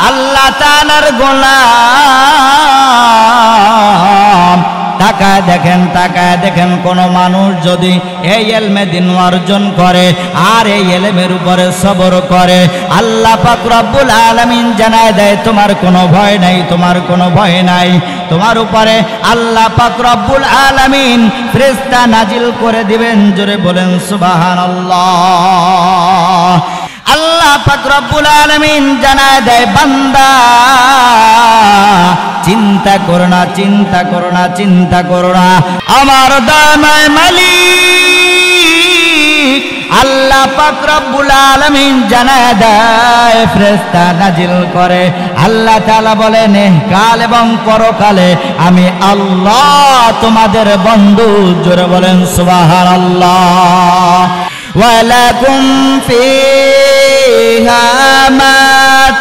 আল্লাহ তাআলার গোলাম। তাকায় দেখেন কোন মানুষ যদি এই ইলমে দিন অর্জন করে আর এই ইলমের উপরে সবর করে, আল্লাহ পাক রব্বুল আলামিন জানায় দেয় তোমার কোনো ভয় নাই, তোমার কোনো ভয় নাই। তোমার উপরে আল্লাহ পাক রব্বুল আলামিন ফেরেশতা নাজিল করে দিবেন। জোরে বলেন সুবহানাল্লাহ। আল্লাহ পাক রব্বুল আলামিন জানায় দেয় বান্দা চিন্তা করো না, চিন্তা করো না, চিন্তা করো না, আমার দয়াময় মালিক আল্লাহ পাক রব্বুল আলামিন জানায় দেয় ফেরেশতা নাজিল করে। আল্লাহ তাআলা বলেন কাল এবং পরকালে আমি আল্লাহ তোমাদের বন্ধু। জোরে বলেন সুবহানাল্লাহ। ওয়ালাকুম ফিহা মা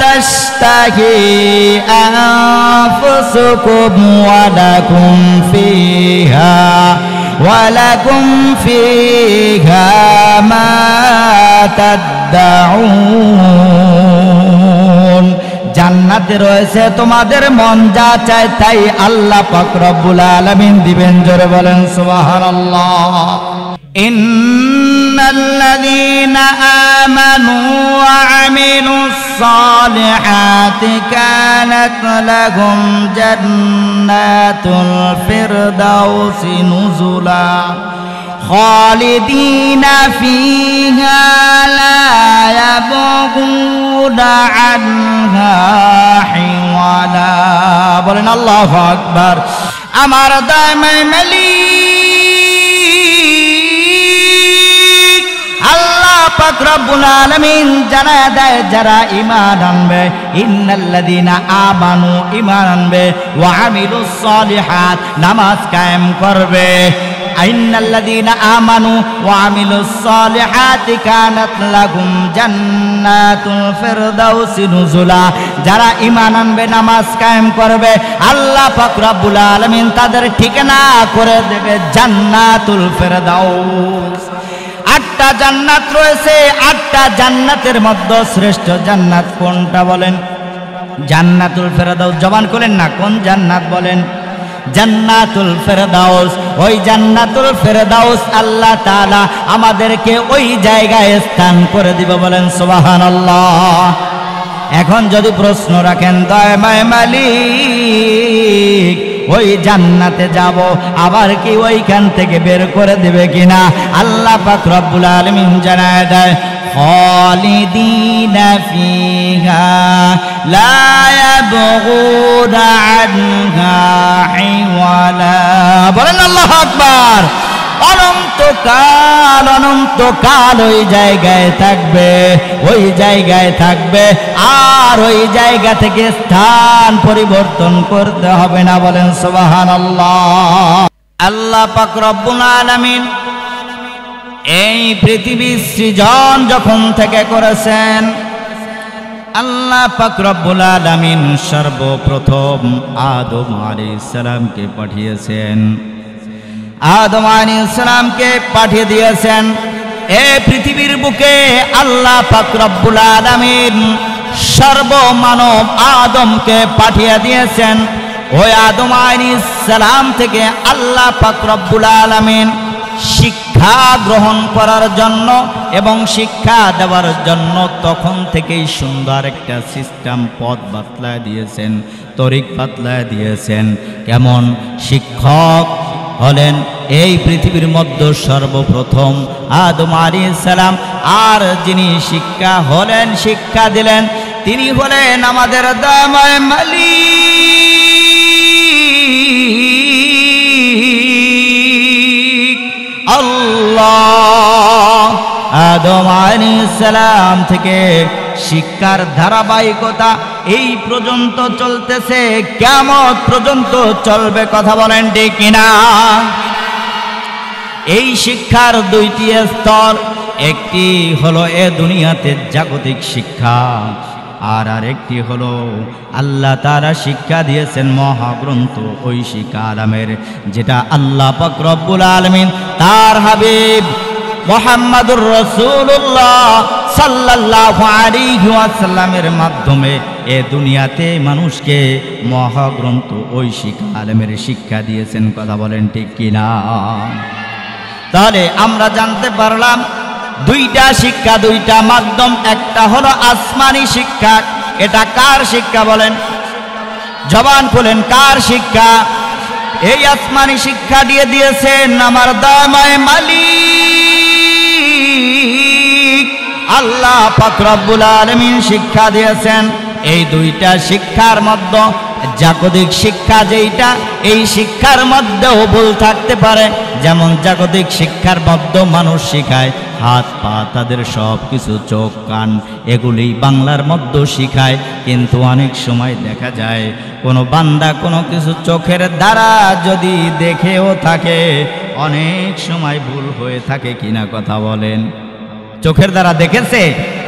তাশতাহি আনফুসুকুম ওয়ালাকুম ফিহা মা তাদউন। জান্নাতে রয়েছে তোমাদের মন যা চায় তাই আল্লাহ পাক রব্বুল আলামিন দিবেন। জোরে বলেন সুবহানাল্লাহ। ইন্নাল্লাযীনা আমানু ওয়া আমিলুস সালিহাতি কানাত লাহুম জান্নাতুল ফিরদাউসি নুজুলা খালিদিনা ফিহা লা ইয়াবগুনা আনহা হিওয়ালা। বলেন আল্লাহু আকবার। আমার দয়াময় মালিক আল্লাহ পাক রব্বুল আলামিন জানায় দেয় যারা ঈমান আনবে, ইন্নাল্লাযীনা আমানু ঈমান আনবে, ওয়া আমিলুস সালিহাত নামাজ কায়েম করবে। ইন্নাল্লাযীনা আমানু ওয়া আমিলুস সালিহাতি কানাত লাহুম জান্নাতুল ফিরদাউসি নুজুলা। যারা ঈমান আনবে, নামাজ কায়েম করবে, আল্লাহ পাক রব্বুল আলামিন তাদের ঠিকানা করে দেবে জান্নাতুল ফিরদাউস। 8টা জান্নাত রয়েছে। 8টা জান্নাতের মধ্যে শ্রেষ্ঠ জান্নাত কোনটা বলেন? জান্নাতুল ফিরদাউস। জবান করেন না, কোন জান্নাত বলেন? জান্নাতুল ফিরদাউস। ওই জান্নাতুল ফিরদাউস আল্লাহ তাআলা আমাদেরকে ওই জায়গায় স্থান করে দিবে। বলেন সুবহানাল্লাহ। এখন যদি প্রশ্ন রাখেন দয়াময় মালিক ওই জান্নাতে যাব, আবার কি ওইখান থেকে বের করে দিবে কিনা? আল্লাহ পাক রব্বুল আলামিন জানায় দেয় খালিদিনা ফিহা লা ইয়াবগুনা আনহা হিওয়ালা। বলেন আল্লাহু আকবার। অনন্তকাল ওই জায়গায় থাকবে, ওই জায়গায় থাকবে, আর ওই জায়গা থেকে স্থান পরিবর্তন করতে হবে না। বলেন সুবহানাল্লাহ। আল্লাহ পাক রব্বুল আলামিন এই পৃথিবী সৃজন যখন থেকে করেছেন, আল্লাহ পাক রব্বুল আলামিন সর্বপ্রথম আদম আলাইহিস সালামকে পাঠিয়েছেন। আদম আলাইহিস সালামকে পাঠিয়ে দিয়েছেন এই পৃথিবীর বুকে। আল্লাহ পাক রব্বুল আলামিন সর্বমানব আদমকে পাঠিয়ে দিয়েছেন। ওই আদম আলাইহিস সালাম থেকে আল্লাহ পাক রব্বুল আলামিন শিক্ষা গ্রহণ করার জন্য এবং শিক্ষা দেওয়ার জন্য তখন থেকেই সুন্দর একটা সিস্টেম পথ বাতলায় দিয়েছেন, তরিক বাতলায় দিয়েছেন। কেমন? শিক্ষক হলেন এই পৃথিবীর মধ্যে সর্বপ্রথম আদম আলাইহিস সালাম, আর যিনি শিক্ষা দিলেন তিনি হলেন আমাদের দয়াময় মালিক আল্লাহ। আদম আলাইহিস সালাম থেকে শিক্ষার ধারাবাহিকতা এই পর্যন্ত চলতেছে, কিয়ামত পর্যন্ত চলবে। কথা বলেন ঠিক কিনা? এই শিক্ষার 2টি স্তর। একটি হলো এ দুনিয়াতে জাগতিক শিক্ষা, আর আরেকটি হলো আল্লাহ তাআলা শিক্ষা দিয়েছেন মহাগ্রন্থ ঐশিক আলামের, যেটা আল্লাহ পাক রব্বুল আলামিন তার হাবিব মুহাম্মাদুর রাসূলুল্লাহ সাল্লাল্লাহু আলাইহি ওয়াসাল্লামের মাধ্যমে এ দুনিয়াতে মানুষকে মহাগ্রন্থ ঐশিক আলেমের শিক্ষা দিয়েছেন। কথা বলেন ঠিক কিনা? তাহলে আমরা জানতে পারলাম দুইটা শিক্ষা, দুইটা মাধ্যম। একটা হলো আসমানি শিক্ষা। এটা কার শিক্ষা বলেন? জবান খুলেন, কার শিক্ষা? এই আসমানি শিক্ষা দিয়ে দিয়েছেন আমার দয়াময় মালিক আল্লাহ পাক রব্বুল আলামিন শিক্ষা দিয়েছেন। এই দুইটা শিক্ষার মধ্যে জাগতিক শিক্ষা যেইটা, এই শিক্ষার মধ্যেও ভুল থাকতে পারে। যেমন জাগতিক শিক্ষার মধ্যে মানুষ শিখায় হাত পা, তাদের সব কিছু, চোখ কান, এগুলি বাংলার মধ্যে শিখায়। কিন্তু অনেক সময় দেখা যায় কোনো বান্দা কোনো কিছু চোখের দ্বারা যদি দেখেও থাকে, অনেক সময় ভুল হয়ে থাকে কিনা কথা বলেন? চোখের দ্বারা দেখেছে,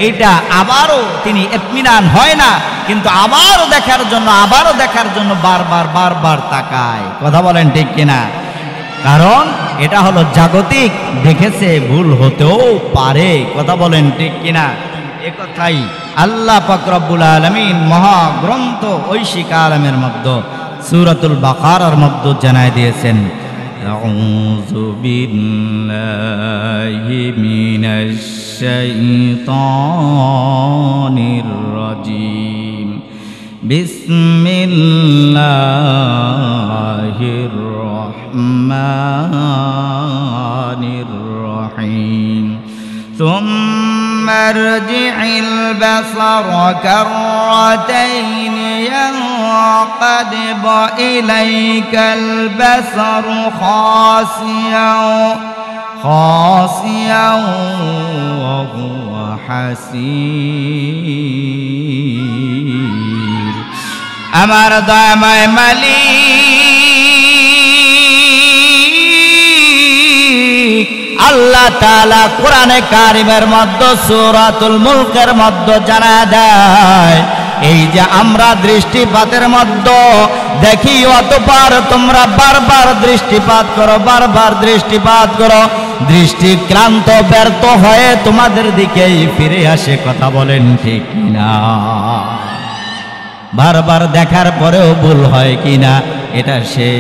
এটা আবারও তিনি ইতমিনান হয় না, কিন্তু আবারও দেখার জন্য বারবার তাকায়। কথা বলেন ঠিক কিনা? কারণ এটা হলো জাগতিক, দেখেছে, ভুল হতেও পারে। কথা বলেন ঠিক কিনা? একথাই আল্লাহ পাক রব্বুল আলামিন মহাগ্রন্থ ঐশিক আলমের মধ্যে সূরাতুল বাকারার মধ্যে জানায় দিয়েছেন, আউযু বিল্লাহি মিনাশ শাইতানির রাজিম, বিসমিল্লাহির রহমানির রহিম। ثم ارجع البصر كرتين ينقلب إليك البصر خاسئا وهو حسير। আমার দয়াময় মালিক আল্লাহ তাআলা কোরআনে কারিমের মধ্যে সূরাতুল মুলকের মধ্যে জানা দেয়, এই যে আমরা দৃষ্টিপাতের মধ্যে দেখি, অতঃপর তোমরা বারবার দৃষ্টিপাত করো, দৃষ্টিক্রান্ত ব্যর্থ হয়ে তোমাদের দিকেই ফিরে আসে। কথা বলেন ঠিক কিনা? বারবার দেখার পরেও ভুল হয় কিনা, এটা সে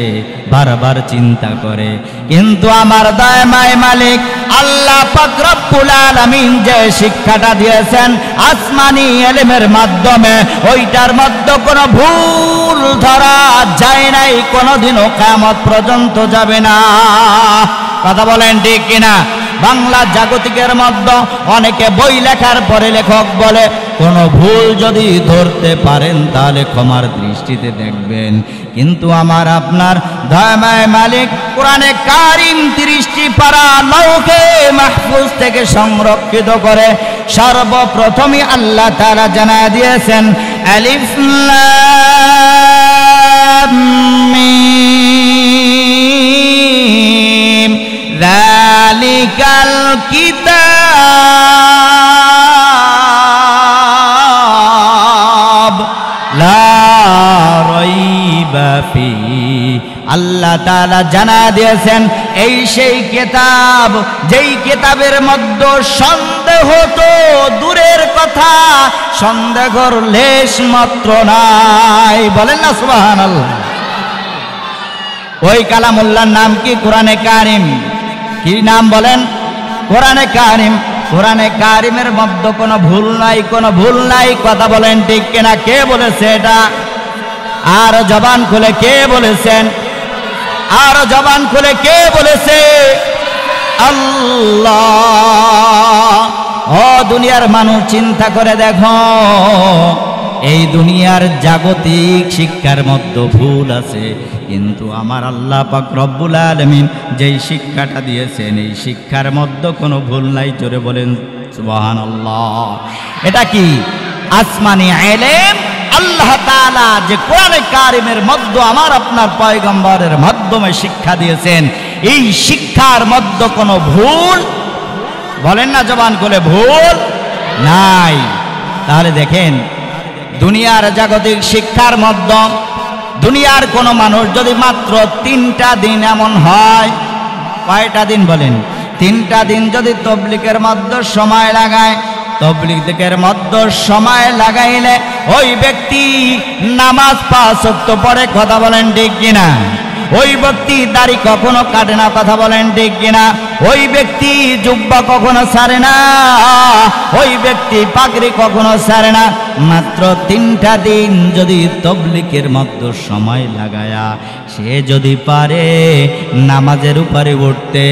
বারবার চিন্তা করে। কিন্তু আমার দয়াময় মালিক আল্লাহ পাক রব্বুল আলামিন যে শিক্ষাটা দিয়েছেন আসমানি ইলমের মাধ্যমে, ওইটার মধ্যে কোনো ভুল ধরা যায় নাই, কোনোদিনও কিয়ামত পর্যন্ত যাবে না। কথা বলেন ঠিক কিনা? বাংলা জাগতিকের মধ্যে অনেকে বই লেখার পরে লেখক বলে, কোনো ভুল যদি ধরতে পারেন তাহলে ক্ষমার দৃষ্টিতে দেখবেন। কিন্তু আমার আপনার দয়াময় মালিক কোরআনে কারিম 30টি পারা লৌহে মাহফুজ থেকে সংরক্ষিত করে সর্বপ্রথমই আল্লাহ তাআলা জানায় দিয়েছেন, আলিফ লাম মিম যালিকাল কিতাব লা রাইবা ফিহি। আল্লাহ তাআলা জানা দিয়েছেন এই সেই কিতাব, যেই কিতাবের মধ্যে সন্দেহ তো দূরের কথা, সন্দেহর লেশ মাত্র নাই। বলেন না সুবহানাল্লাহ? ওই কালামুল্লাহর নাম কি? কোরআনে কারিম। কি নাম বলেন? কোরআনে কারিম। কোরআনে কারিমের মধ্যে কোনো ভুল নাই, কথা বলেন ঠিক কিনা? কে বলেছে এটা? আর জবান খুলে কে বলেছেন? আর জবান খুলে কে বলেছে? আল্লাহ। ও দুনিয়ার মানুষ, চিন্তা করে দেখো, এই দুনিয়ার জাগতিক শিক্ষার মধ্যে ভুল আছে, কিন্তু আমার আল্লাহ পাক রব্বুল আলামিন যেই শিক্ষাটা দিয়েছেন এই শিক্ষার মধ্যে কোনো ভুল নাই। জোরে বলেন সুবহানাল্লাহ। এটা কি? আসমানি ইলম আল্লাহ তাআলা যে কোরআনে কারিমের মধ্যে আমার আপনার পয়গম্বরের মাধ্যমে শিক্ষা দিয়েছেন, এই শিক্ষার মধ্যে কোনো ভুল, বলেন না জবান খুলে, ভুল নাই। তাহলে দেখেন, দুনিয়ার জাগতিক শিক্ষার মধ্যে দুনিয়ার কোনো মানুষ যদি মাত্র 3টা দিন এমন হয়, কয়টা দিন বলেন? 3টা দিন যদি তবলিগের মধ্যে সময় লাগায়, তবলিগের মধ্যে সময় লাগাইলে ওই ব্যক্তি নামাজ 5 ওয়াক্ত পড়ে, কথা বলেন ঠিক কিনা? ওই ব্যক্তি দাড়ি কখনো কাটে না, কথা বলেন ঠিক কিনা? ওই ব্যক্তি জুব্বা কখনো ছাড়ে না, ওই ব্যক্তি পাগড়ি কখনো ছাড়ে না। মাত্র 3টা দিন যদি তবলিগের মধ্যে সময় লাগায়া সে যদি পারে নামাজের উপরে উঠতে,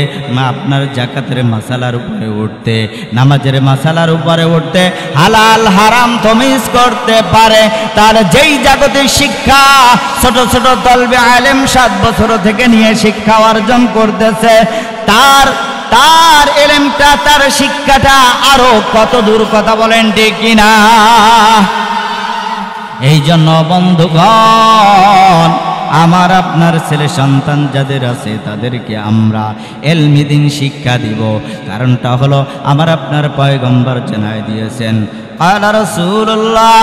আপনার যাকাতের মাসালার উপরে উঠতে, নামাজের মাসালার উপরে উঠতে, হালাল হারাম তমিজ করতে পারে, তার যেই জাগতিক শিক্ষা ছোট ছোট তলবে আলেম 7 বছর থেকে নিয়ে শিক্ষা অর্জন করতেছে, তার এলেমটা, তার শিক্ষাটা আরো কত দূর, কথা বলেন ঠিক কিনা? এই জন্য বন্ধুগণ, আমার আপনার ছেলে সন্তান যাদের আছে তাদেরকে আমরা ইলমি দ্বীন শিক্ষা দিব। কারণটা হলো আমার আপনার পয়গম্বর জানায় দিয়েছেন, ক্বালা রাসূলুল্লাহ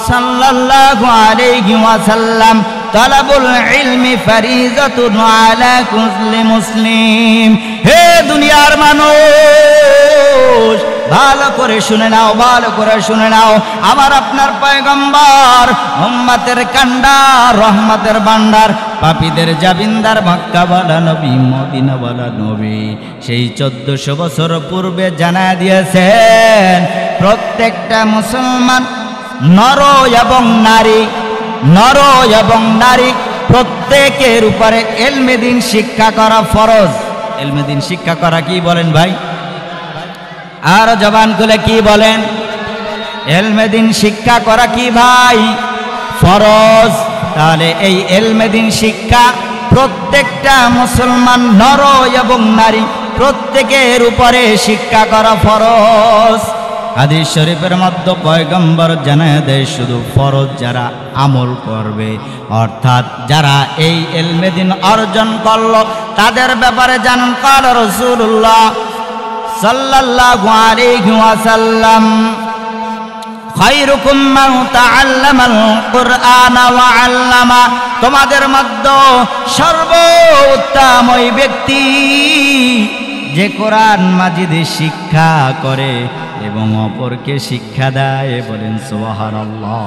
সাল্লাল্লাহু আলাইহি ওয়াসাল্লাম তালাবুল ইলমি ফারিজাতুন আলা কুল্লি মুসলিম। হে দুনিয়ার মানুষ, ভালো করে শুনে নাও, ভালো করে শুনে নাও। আমার আপনার পয়গম্বর উম্মতের কান্ডার, রহমতের ভান্ডার, পাপীদের জাবিন্দার, মক্কাওয়ালা নবী, মদিনাওয়ালা নবী, সেই 1400 বছর পূর্বে জানায় দিয়েছেন প্রত্যেকটা মুসলমান নর এবং নারী প্রত্যেকের উপরে ইলমে দ্বীন শিক্ষা করা ফরজ। ইলমে দ্বীন শিক্ষা করা কি বলেন ভাই? আর জবান খুলে কি বলেন? ইলমে দ্বীন শিক্ষা করা কি ভাই? ফরজ। তাহলে এই ইলমে দ্বীন শিক্ষা প্রত্যেকটা মুসলমান নর এবং নারী প্রত্যেকের উপরে শিক্ষা করা ফরজ। হাদিস শরীফের মধ্যে পয়গম্বর জানায় দেয় শুধু ফরজ যারা আমল করবে, অর্থাৎ যারা এই ইলমে দ্বীন অর্জন করলো তাদের ব্যাপারে জানান, ক্বালা রাসূলুল্লাহ সাল্লাল্লাহু আলাইহি ওয়াসাল্লাম খায়রুকুম মান তাআল্লামাল কুরআনা ওয়া আল্লামা। তোমাদের মধ্যে সর্বোত্তম ওই ব্যক্তি যে কোরআন মাজিদ শিক্ষা করে এবং অপরকে শিক্ষা দেয়। বলেন সুবহানাল্লাহ।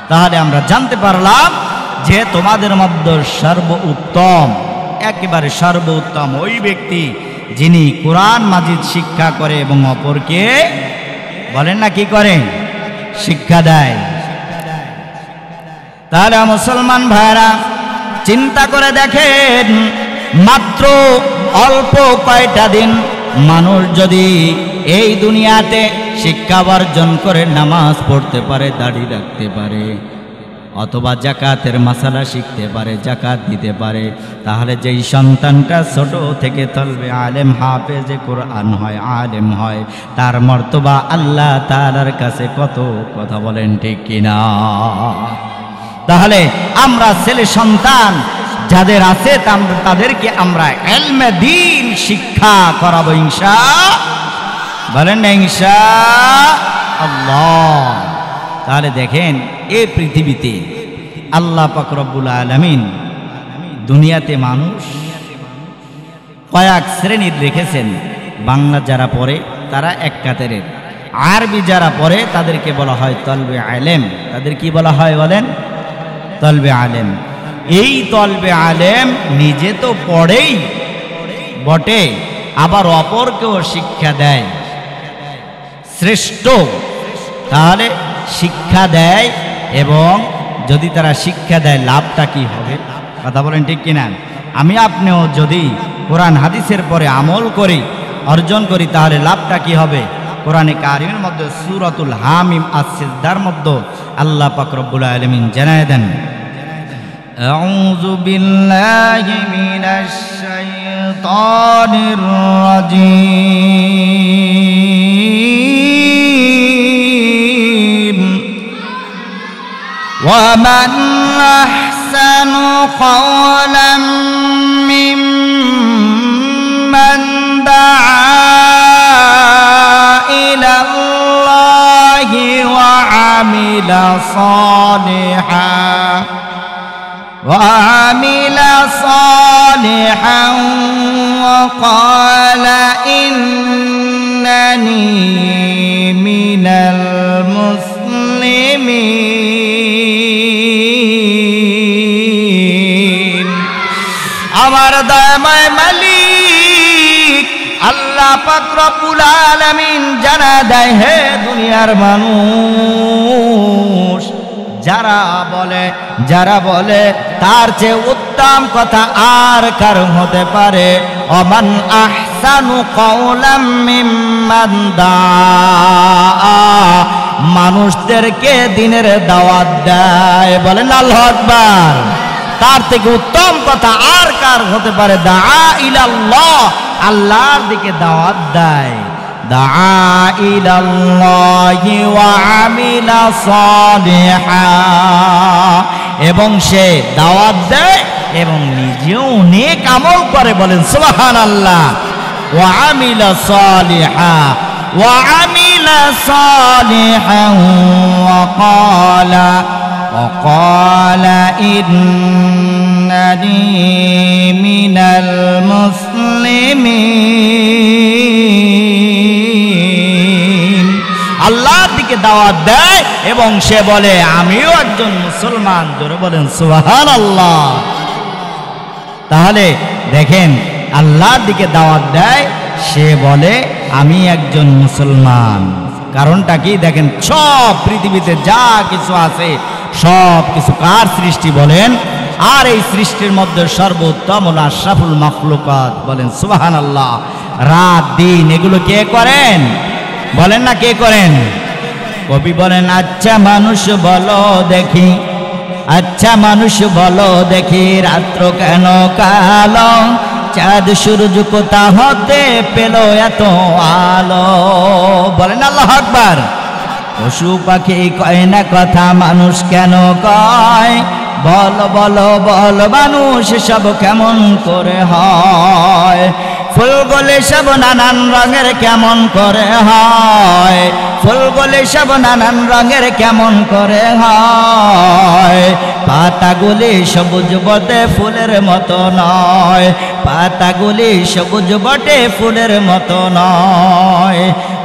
তাহলে আমরা জানতে পারলাম যে তোমাদের মধ্যে সর্বোত্তম, একেবারে সর্বোত্তম ওই ব্যক্তি যিনি কোরআন মাজিদ শিক্ষা করে এবং অপরকে, বলেন না কি করে, শিক্ষা দেয়। তাহলে মুসলমান ভাইরা চিন্তা করে দেখেন, মাত্র অল্প কয়টা দিন মানুষ যদি এই দুনিয়াতে শিক্ষা অর্জন করে নামাজ পড়তে পারে, দাড়ি রাখতে পারে, অথবা যাকাতের মাসালা শিখতে পারে, যাকাত দিতে পারে, তাহলে যেই সন্তানটা ছোট থেকে তলবে আলেম, হাফেজে কোরআন হয়, আলেম হয়, তার মর্তবা আল্লাহ তাআলার কাছে কত, কথা বলেন ঠিক কিনা? তাহলে আমরা ছেলে সন্তান যাদের আছে তাদেরকে আমরা ইলমে দ্বীন শিক্ষা করাবো বলেন না ইনশাআল্লাহ। তাহলে দেখেন এই পৃথিবীতে আল্লাহ পাক রব্বুল আলামিন দুনিয়াতে মানুষ কয়েক শ্রেণীর রেখেছেন। বাংলা যারা পড়ে তারা এক কাতারের, আরবি যারা পড়ে তাদেরকে বলা হয় তলবে আলেম। তাদের কি বলা হয় বলেন? তলবে আলেম। এই তলবে আলেম নিজে তো পড়েই বটে, আবার অপরকেও শিক্ষা দেয়, শ্রেষ্ঠ। তাহলে শিক্ষা দেয়, এবং যদি তারা শিক্ষা দেয় লাভটা কি হবে, কথা বলেন ঠিক কিনা? আমি আপনিও যদি কোরআন হাদিসের পরে আমল করি, অর্জন করি, তাহলে লাভটা কি হবে? কোরআনে কারিমের মধ্যে সূরাতুল হামিম আস-সিজদার মধ্যে আল্লাহ পাক রব্বুল আলামিন জানায় দেন, আউযু বিল্লাহি মিনাশ শাইতানির রাজীম ওয়া মান আহসানু ক্বাওলাম মিম্মান দাআ ইলাল্লাহি ওয়া আমিলা সালিহা وعمل صالحا وقال إنني من المسلمين আমার দয়াময় মালিক আল্লাহ পাক রব্বুল আলামিন জানা দেয়, হে দুনিয়ার মানুষ, যারা বলে তার চেয়ে উত্তম কথা আর কার হতে পারে? ওমান আহসানু কাওলাম মিম্মান দাআ, মানুষদেরকে দিনের দাওয়াত দেয়। বলেন আল্লাহু আকবার। তার থেকে উত্তম কথা আর কার হতে পারে? দাআ ইলাল্লাহ, আল্লাহর দিকে দাওয়াত দেয়। দাআ ইলাল্লাহি ওয়া আমিলা সালিহা, এবং সে দাওয়াত দেয় এবং নিজেও নেক আমল করে। বলেন সুবহানাল্লাহ। ওয়া আমিলা সালিহা ওয়া আমিলা সালিহান ওয়া ক্বালা ইন্নানি মিনাল মুসলিমিন। আল্লাহর দিকে দাওয়াত দেয় এবং সে বলে আমিও একজন মুসলমান। জোরে বলেন সুবহানাল্লাহ। তাহলে দেখেন, আল্লাহর দিকে দাওয়াত দেয়, সে বলে আমি একজন মুসলমান। কারণটা কি? দেখেন, সব পৃথিবীতে যা কিছু আছে সব কিছু কার সৃষ্টি বলেন? আর এই সৃষ্টির মধ্যে সর্বোত্তম হলো আশরাফুল মাখলুকাত। বলেন সুবহানাল্লাহ। রাত দিন এগুলো কে করেন? বলেন না, কে করেন? কবি বলেন, আচ্ছা মানুষ বলো দেখি, আচ্ছা মানুষ বলো দেখি, রাত্র কেন কালো, চাঁদ সূরজ কোথা হতে পেল এত আলো? বলেন আল্লাহু আকবার। পশু পাখি কয় না কথা, মানুষ কেন কয়? বলো বলো বলো মানুষ সব কেমন করে হয়? ফুলগুলি সব নানান রঙের কেমন করে হয়? ফুলগুলি সব নানান রঙের কেমন করে হয়? পাতাগুলি সবুজ বটে ফুলের মতো নয়, পাতাগুলি সবুজ বটে ফুলের মতো নয়।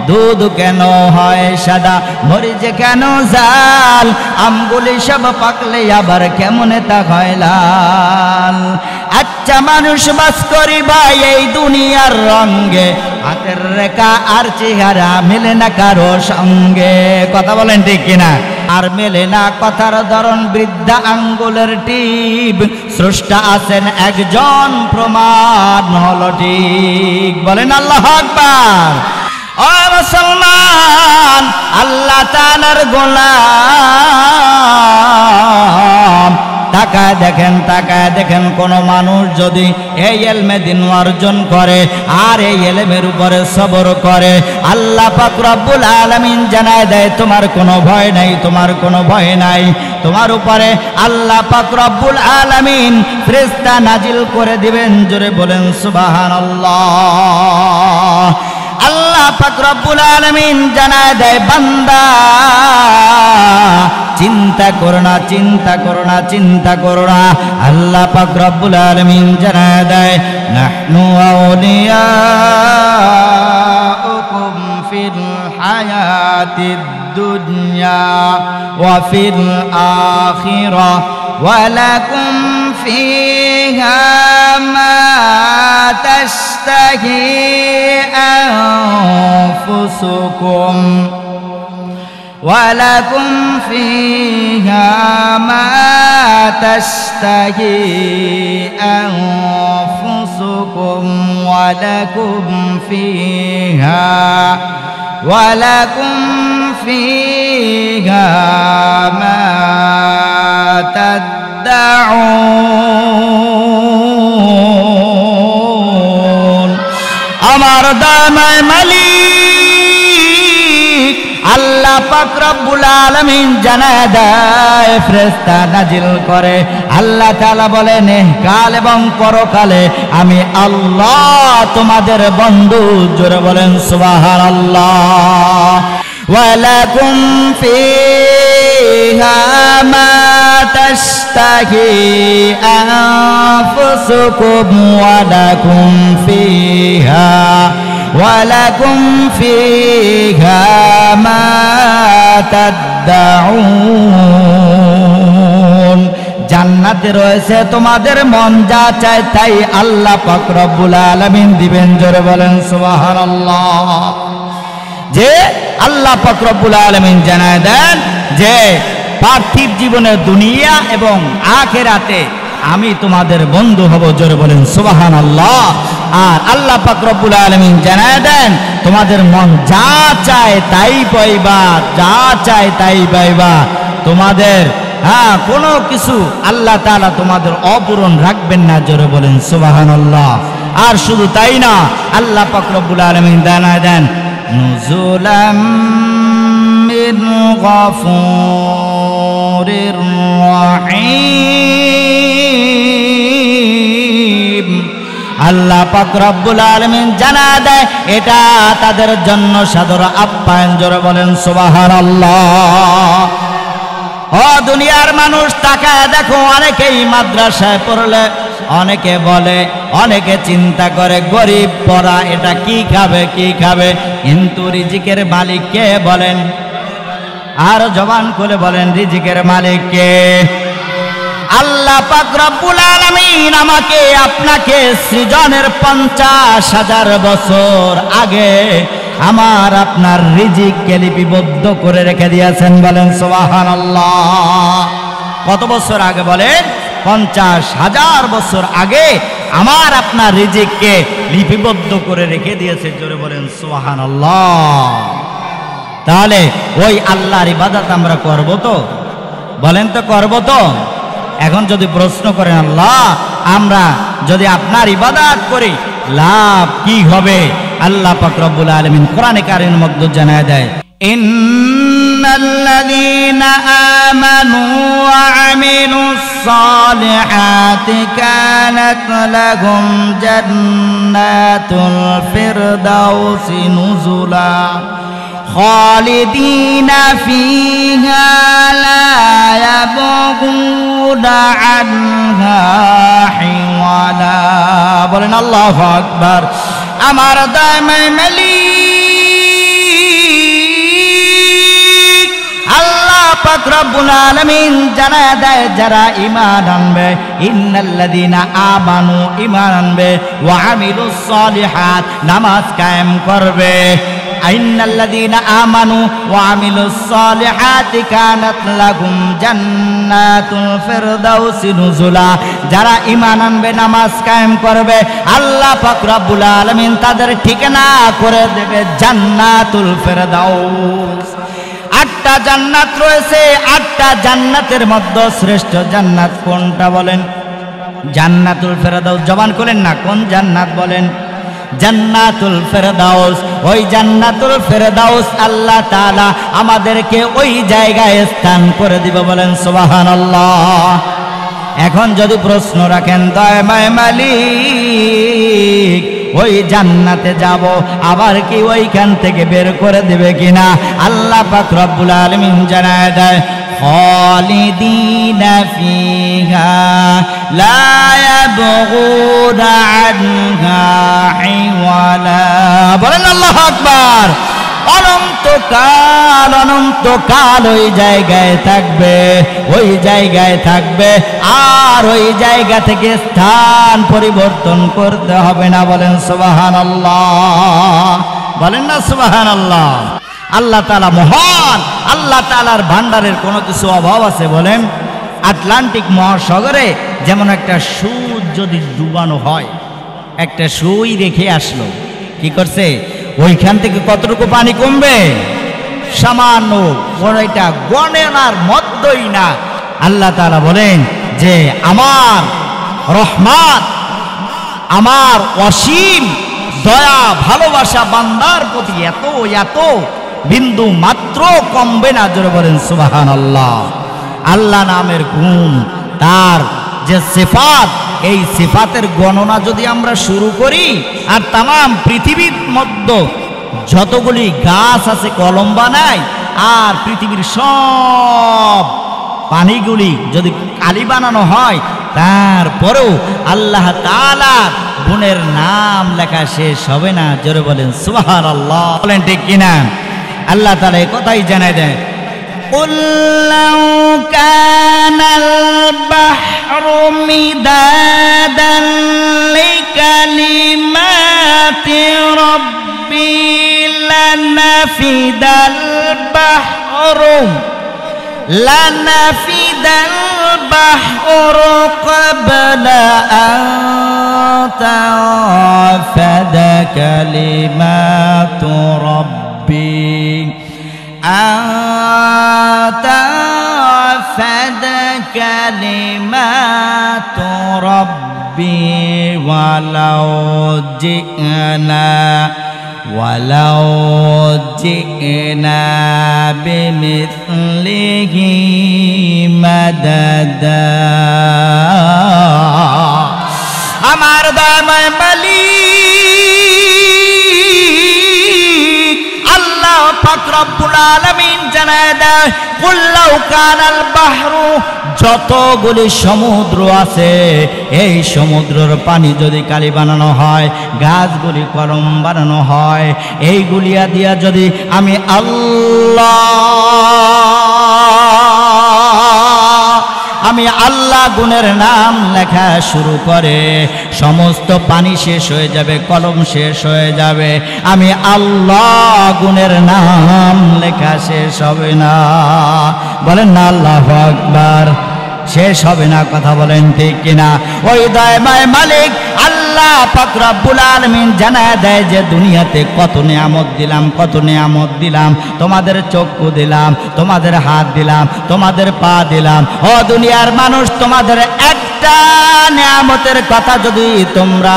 দুধ কেন হয় সাদা, মরিচ কেন জাল, আমগুলি সব পাকলে আবার কেমন তা হয় লাল? আচ্ছা মানুষ বাস করিবা এই দুনিয়ার রঙে, হাতের রেখা আর চেহারা মেলে না কারো সঙ্গে। কথা বলেন ঠিক কিনা? আর মেলে না কথার ধরন, বৃদ্ধা আঙ্গুলের টিপ, স্রষ্টা আছেন একজন প্রমাণ হলো ঠিক। বলেন আল্লাহু আকবার। ও মুসলমান, আল্লাহ তাআলার গোলাম, তাকায় দেখেন কোন মানুষ যদি এই ইলমে দ্বীন অর্জন করে আর এই ইলমের উপরে সবর করে, আল্লাহ পাক রব্বুল আলামিন জানায় দেয় তোমার কোনো ভয় নাই, তোমার কোনো ভয় নাই। তোমার উপরে আল্লাহ পাক রব্বুল আলামিন ফেরেশতা নাজিল করে দিবেন। জোরে বলেন সুবহানাল্লাহ। আল্লাহ পাক রব্বুল আলামিন জানায় দেয়, বান্দা চিন্তা করো না, চিন্তা করো না, চিন্তা করো না। আল্লাহ পাক রব্বুল আলামিন জানায় দেয়, নাহনু আউলিয়াউকুম ফিল হায়াতিদ দুনিয়া ওয়া ফিল আখিরাহ ওয়া লাকুম ফিহা মা তাশতাহি আনফুসুকুম ولكم فيها ما تشتهي أنفسكم ولكم فيها ما تدعون। আমার দামায় মালিক আল্লাহ পাক রব্বুল আলামিন জানায় দেয়, ফেরেশতা নাজিল করে। আল্লাহ তাআলা বলেন, কাল এবং পরকালে আমি আল্লাহ তোমাদের বন্ধু। জোরে বলেন সুবহানাল্লাহ। ওয়া লাকুম ফিহা মা تشتهي أنفسكم ولكم فيها ما تدعون জান্নাতে রয়েছে তোমাদের মন যা চায় তাই আল্লাহ পাক রব্বুল আলামিন দিবেন। জোরে বলেন সুবহানাল্লাহ। যে আল্লাহ পাক রব্বুল আলামিন জানায় দেন যে পার্থিব জীবনে দুনিয়া এবং আখিরাতে আমি তোমাদের বন্ধু হব। জোরে বলেন সুবহানাল্লাহ। আর আল্লাহ পাক রব্বুল আলামিন জানায় দেন তোমাদের মন যা চায় তাই পাইবা, যা চায় তাই পাইবা। তোমাদের কোনো কিছু আল্লাহ তাআলা তোমাদের অপূরণ রাখবেন না। জোরে বলেন সুবহানাল্লাহ। আর শুধু তাই না, আল্লাহ পাক রব্বুল আলামিন জানায় দেন নুজুলাম মিন গফুরির রহিম। আল্লাহ পাক রব্বুল আলামিন জানা দেয় এটা তাদের জন্য সাদর আপ্যায়ন। জোরে বলেন সুবহানাল্লাহ। ও দুনিয়ার মানুষ তাকায় দেখো, অনেকেই মাদ্রাসায় পড়লে অনেকে বলে, অনেকে চিন্তা করে গরিব পড়া এটা কি খাবে কি খাবে, কিন্তু রিজিকের মালিক কে বলেন? আর জবান খুলে বলেন রিজিকের মালিক কে? আল্লাহ পাক রব্বুল আলামিন আমাকে আপনাকে সৃজনের 50,000 বছর আগে আমার আপনার রিজিককে লিপিবদ্ধ করে রেখে দিয়েছেন। বলেন সুবহানাল্লাহ। কত বছর আগে বলেন? 50,000 বছর আগে আমার আপনার রিজিককে লিপিবদ্ধ করে রেখে দিয়েছে। জোরে বলেন সুবহানাল্লাহ। তাহলে ওই আল্লাহর ইবাদত আমরা করব তো? বলেন তো করব তো? এখন যদি প্রশ্ন করেন আল্লাহ আমরা যদি আপনার ইবাদত করি লাভ কি হবে, আল্লাহ পাক রব্বুল আলামিন কোরআনে কারীমের মধ্যে জানায় দেয় ইন্নাল্লাযীনা আমানু ওয়া আমিলুস সালিহাতি কানাত লাহুম জান্নাতুল ফিরদাউসি নুজুলা খালিদিনা ফিহা লা ইয়াবগুনা আনহা হিওয়ালা। বলেন আল্লাহু আকবার। আমার দামাই মালিক আল্লাহ পাক রব্বুল আলামিন জানায় দেয় যারা ঈমান আনবে, ইন্নাল্লাযীনা আমানু ঈমান আনবে ওয়া আমিলুস সালিহাত নামাজ কায়েম করবে, ইন্নাল্লাযীনা আমানু ওয়া আমিলুস সালিহাতি কানাত লাহুম জান্নাতুল ফিরদাউসি নুজুলা। যারা ঈমান আনবে নামাজ কায়েম করবে আল্লাহ পাক রব্বুল আলামিন তাদের ঠিকানা করে দেবে জান্নাতুল ফিরদাউস। 8টা জান্নাত রয়েছে, 8টা জান্নাতের মধ্যে শ্রেষ্ঠ জান্নাত কোনটা বলেন? জান্নাতুল ফিরদাউস। জবান খুলেন না, কোন জান্নাত বলেন? জান্নাতুল ফিরদাউস। ওই জান্নাতুল ফিরদাউস আল্লাহ তাআলা আমাদেরকে ওই জায়গায় স্থান করে দিবে। বলেন সুবহানাল্লাহ। এখন যদি প্রশ্ন রাখেন দয়াময় মালিক ওই জান্নাতে যাব আবার কি ওইখান থেকে বের করে দিবে কিনা, আল্লাহ পাক রব্বুল আলামিন জানায় দেয় খালিদিনা ফিহা লা ইয়াবগুনা আনহা হিওয়ালা। বলেন আল্লাহু আকবার। অনন্তকাল অনন্তকাল ওই জায়গায় থাকবে, ওই জায়গায় থাকবে, আর ওই জায়গা থেকে স্থান পরিবর্তন করতে হবে না। বলেন সুবহানাল্লাহ। বলেন না সুবহানাল্লাহ। আল্লাহ তাআলা মহান, আল্লাহ তাআলার ভান্ডারের কোনো কিছু অভাব আছে বলেন? আটলান্টিক মহাসাগরে যেমন একটা সুই যদি ডুবানো হয়, একটা সুই রেখে আসলো, কি করছে? ওইখান থেকে কতটুকু পানি কমবে? সামান্য, ওইটা গণনার মধ্যই না। আল্লাহ তাআলা বলেন যে আমার রহমত, আমার অসীম দয়া ভালোবাসা বান্দার প্রতি এত এত বিন্দু মাত্র কমবে না। জোরে বলেন সুবহানাল্লাহ। আল্লাহ নামের গুণ, তার যে সিফাত, এই সিফাতের গণনা যদি আমরা শুরু করি আর তাম পৃথিবীর মধ্যে যতগুলি গাছ আছে কলম বানায়, আর পৃথিবীর সব পানিগুলি যদি কালি বানানো হয় তারপরেও আল্লাহ তাআলা গুণের নাম লেখা শেষ হবে না। জোরে বলেন সুবহানাল্লাহ, বলেন ঠিক কিনা? আল্লাহ তাআলা এই কথাই জানায় দেন, قُلْ لَوْ كَانَ الْبَحْرُ مِدَادًا لِكَلِمَاتِ رَبِّي لَنَفِدَ الْبَحْرُ قَبْلَ أَن تَنفَدَ كَلِمَاتُ رَبِّي تنفد كلمات ربي ولو جئنا بمثله مددا আমার দয়াময় মালিক আল্লাহ পাক রব্বুল আলামিন জানায় দেয়, কুল লাউ কানাল বাহরু, যতগুলি সমুদ্র আছে এই সমুদ্রের পানি যদি কালি বানানো হয়, গাছগুলি কলম বানানো হয়, এইগুলিয়া দিয়া যদি আমি আল্লাহ গুণের নাম লেখা শুরু করে, সমস্ত পানি শেষ হয়ে যাবে, কলম শেষ হয়ে যাবে, আমি আল্লাহ গুণের নাম লেখা শেষ হবে না। বলেন না আল্লাহু আকবার, শেষ হবে না। কথা বলেন ঠিক কিনা? ওই দয়াময় মালিক আল্লাহ পাক রব্বুল আলামিন জানায় দেয় যে দুনিয়াতে কত নিয়ামত দিলাম, কত নিয়ামত দিলাম, তোমাদের চক্ষু দিলাম, তোমাদের হাত দিলাম, তোমাদের পা দিলাম। ও দুনিয়ার মানুষ, তোমাদের একটা নিয়ামতের কথা যদি তোমরা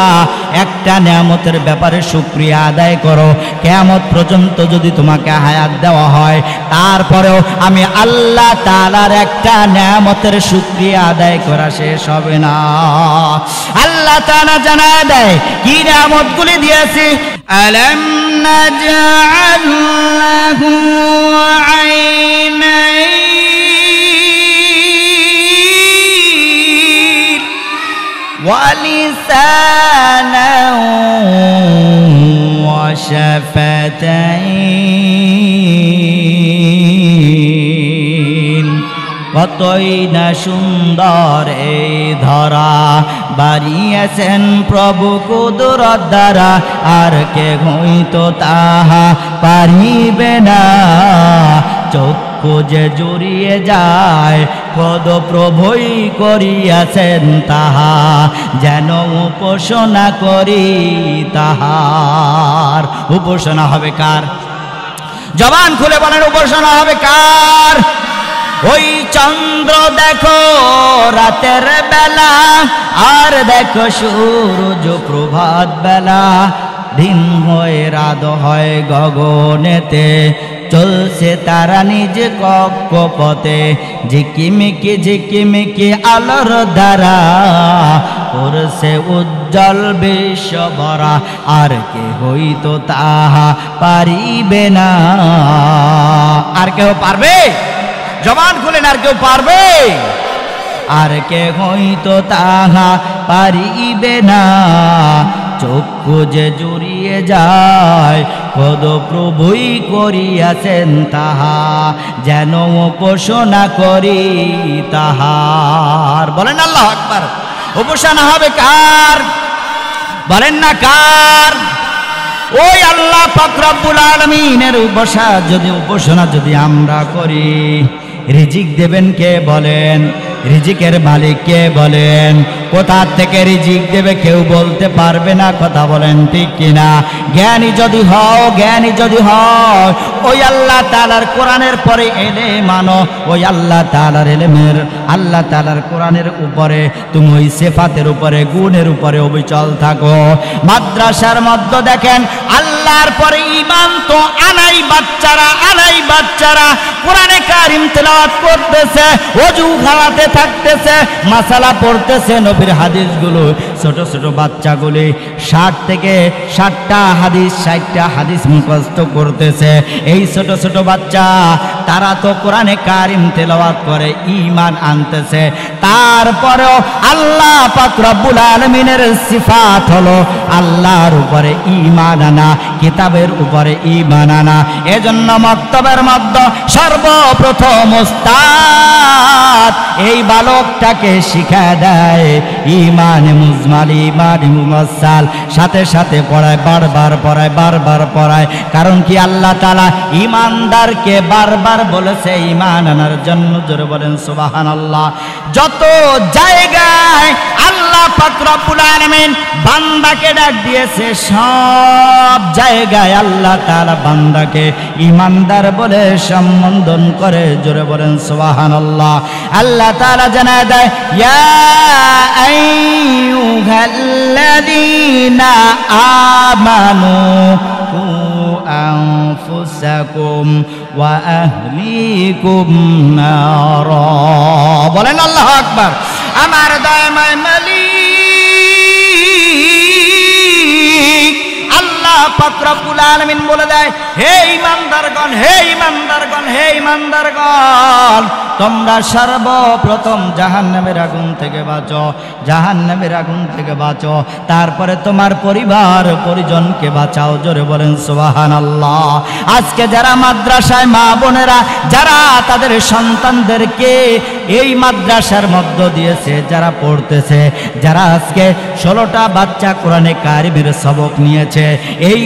একটা নিয়ামতের ব্যাপারে শুকরিয়া আদায় করো, কিয়ামত পর্যন্ত যদি তোমাকে হায়াত দেওয়া হয়, তারপরেও আমি আল্লাহ তাআলার একটা নিয়ামতের শুকরিয়া আদায় করা শেষ হবে না। আল্লাহ তাআলা জানায় দেয় কি নিয়ামতগুলি দিয়েছি, আলাম নাজআল লাহু আইনাইন ওয়া লিসানান ওয়া শাফাতাইন। কতই না সুন্দর এই ধরা, বাড়িয়েছেন প্রভু কুদরত দ্বারা, আর কে হইতো তাহা পারিবে না। চক্ষু যে জুড়িয়ে যায়, পদ প্রভুই করিয়াছেন তাহা, যেন উপাসনা করি তাহার। উপাসনা হবে কার? জবান খুলে বলেন, উপাসনা হবে কার? ওই চন্দ্র দেখো রাতের বেলা, আর দেখো সূর্য প্রভাত বেলা, দিন হয়ে রাত হয় গগনেতে, চলছে তারা নিজ কক্ষপথে, ঝিকিমিকি ঝিকিমিকি আলোর দ্বারা করছে উজ্জ্বল বিশ্ব ভরা, আর কে হইতো তাহা পারিবে না। আর কেউ পারবে? জবান খুলেন, আর কেউ পারবে? আর কে হইতো তাহা পারিবে না। চক্ষু যে জুড়িয়ে যায়, পদ প্রভুই করিয়াছেন তাহা, যেন উপাসনা করি তাহার। বলেন আল্লাহু আকবার। উপাসনা হবে কার? বলেন না কার? ওই আল্লাহ পাক রব্বুল আলামিনের উপাসনা যদি আমরা করি, রিজিক দেবেন কে বলেন? রিজিকের মালিক কে বলেন? কোথা থেকে রিজিক দেবে কেউ বলতে পারবে না। কথা বলেন ঠিক কিনা? জ্ঞানী যদি হও, জ্ঞানী যদি হয়, ওই আল্লাহ তাআলার কোরআনের পরে এলে মানো, ওই আল্লাহ তাআলার এলেমের, আল্লাহ তাআলার কোরআনের উপরে তুমি ওই সিফাতের উপরে, গুণের উপরে অবিচল থাকো। মাদ্রাসার মধ্যে দেখেন আল্লাহর পরে ঈমান তো আনাই বাচ্চারা কোরআনে কারীম তেলাওয়াত করতেছে, ওযু খাওয়াতে থাকতেছে, মাসালা পড়তেছে, নবীর হাদিসগুলো ছোট ছোট বাচ্চাগুলি 60 থেকে 60টা হাদিস 60টা হাদিস মুখস্থ করতেছে। এই ছোট ছোট বাচ্চা তারা তো কোরআনে কারিম তেলাওয়াত করে ঈমান আনতেছে। তারপরেও আল্লাহ পাক রব্বুল আলামিনের সিফাত হলো আল্লাহর উপরে ঈমান আনা, কিতাবের উপরে ঈমান আনা। এজন্য মক্তবের মধ্যে সর্বপ্রথম উস্তাদ এই বালকটাকে শিখায় দেয় ঈমানে মুজমাল, ঈমানে মুফাসসাল, সাথে সাথে পড়ায়, বারবার পড়ায়, বারবার পড়ায়। কারণ কি আল্লাহ তাআলা ঈমানদারকে বারবার বলেছে ঈমান আনার জন্য। জোরে বলেন সুবহানাল্লাহ। যত জায়গায় আল্লাহ পাক রব্বুল আলামিন বান্দাকে ডাক দিয়েছে, সব জায়গায় আল্লাহ তাআলা বান্দাকে ঈমানদার বলে সম্বোধন করে। জোরে বলেন সুবহানাল্লাহ। আল্লাহ তাআলা জানায় দেয়, ইয়া আইয়ুহাল্লাযীনা আমানু কু আনফুসাকুম ওয়া আহলিকুম নারা। বলেন আল্লাহু আকবার। আমার দয়াময় মালিক আল্লাহ পাক রব্বুল আলামিন বলে দেয়, হে ঈমানদারগণ, হে ঈমানদারগণ, হে ঈমানদারগণ, তোমরা সর্বপ্রথম জাহান্নামের আগুন থেকে বাঁচো, জাহান্নামের আগুন থেকে বাঁচো। তারপরে তোমার পরিবার পরিজনকে বাঁচাও। জোরে বলেন সুবহানাল্লাহ। আজকে যারা মাদ্রাসায় মা বোনেরা যারা তাদের সন্তানদেরকে এই মাদ্রাসার মধ্য দিয়েছে, যারা পড়তেছে, যারা আজকে 16টা বাচ্চা কোরআনে কারিমের সবক নিয়েছে, এই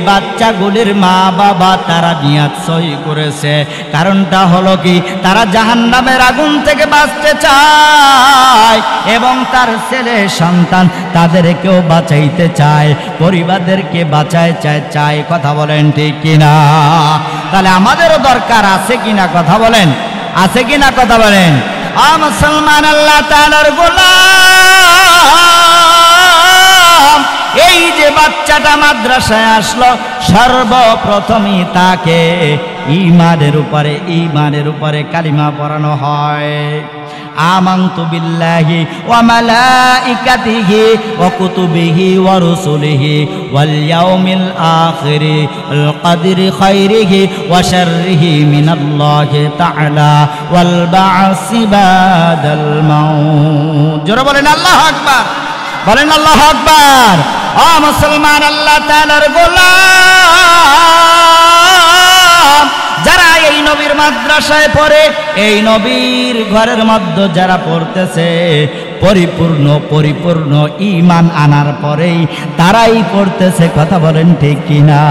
বাচ্চাগুলির মা বাবা তারা নিয়াত সহি করেছে। কারণটা হলো কি, তারা জাহান্নামের আগুন থেকে বাঁচতে চায় এবং তার ছেলে সন্তান তাদেরকেও বাঁচাইতে চায়, পরিবারদেরকে বাঁচাইতে চায়। কথা বলেন ঠিক কিনা? তাহলে আমাদেরও দরকার আছে কিনা? কথা বলেন, আছে কিনা? কথা বলেন। মুসলমান আল্লাহ তাআলার গোলাম, এই যে বাচ্চাটা মাদ্রাসায় আসলো, সর্বপ্রথমই তাকে ঈমানের উপরে কালিমা পড়ানো হয়। আমানতু বিল্লাহি ওয়া মালাইকাতিহি ওয়া কুতুবিহি ওয়া রুসুলিহি ওয়াল ইয়াউমিল আখির ওয়াল কদরি খাইরিহি ওয়া শাররিহি মিনাল্লাহি তাআলা ওয়াল বা'সি বাদাল মাউত। জোরে বলেন আল্লাহু আকবার, বলেন আল্লাহু আকবার। ও মুসলমান আল্লাহ তাআলার গোলাম, যারা এই নবীর মাদ্রাসায় পড়ে, এই নবীর ঘরের মধ্যে যারা পড়তেছে, পরিপূর্ণ ঈমান আনার পরেই তারাই পড়তেছে। কথা বলেন ঠিক কিনা?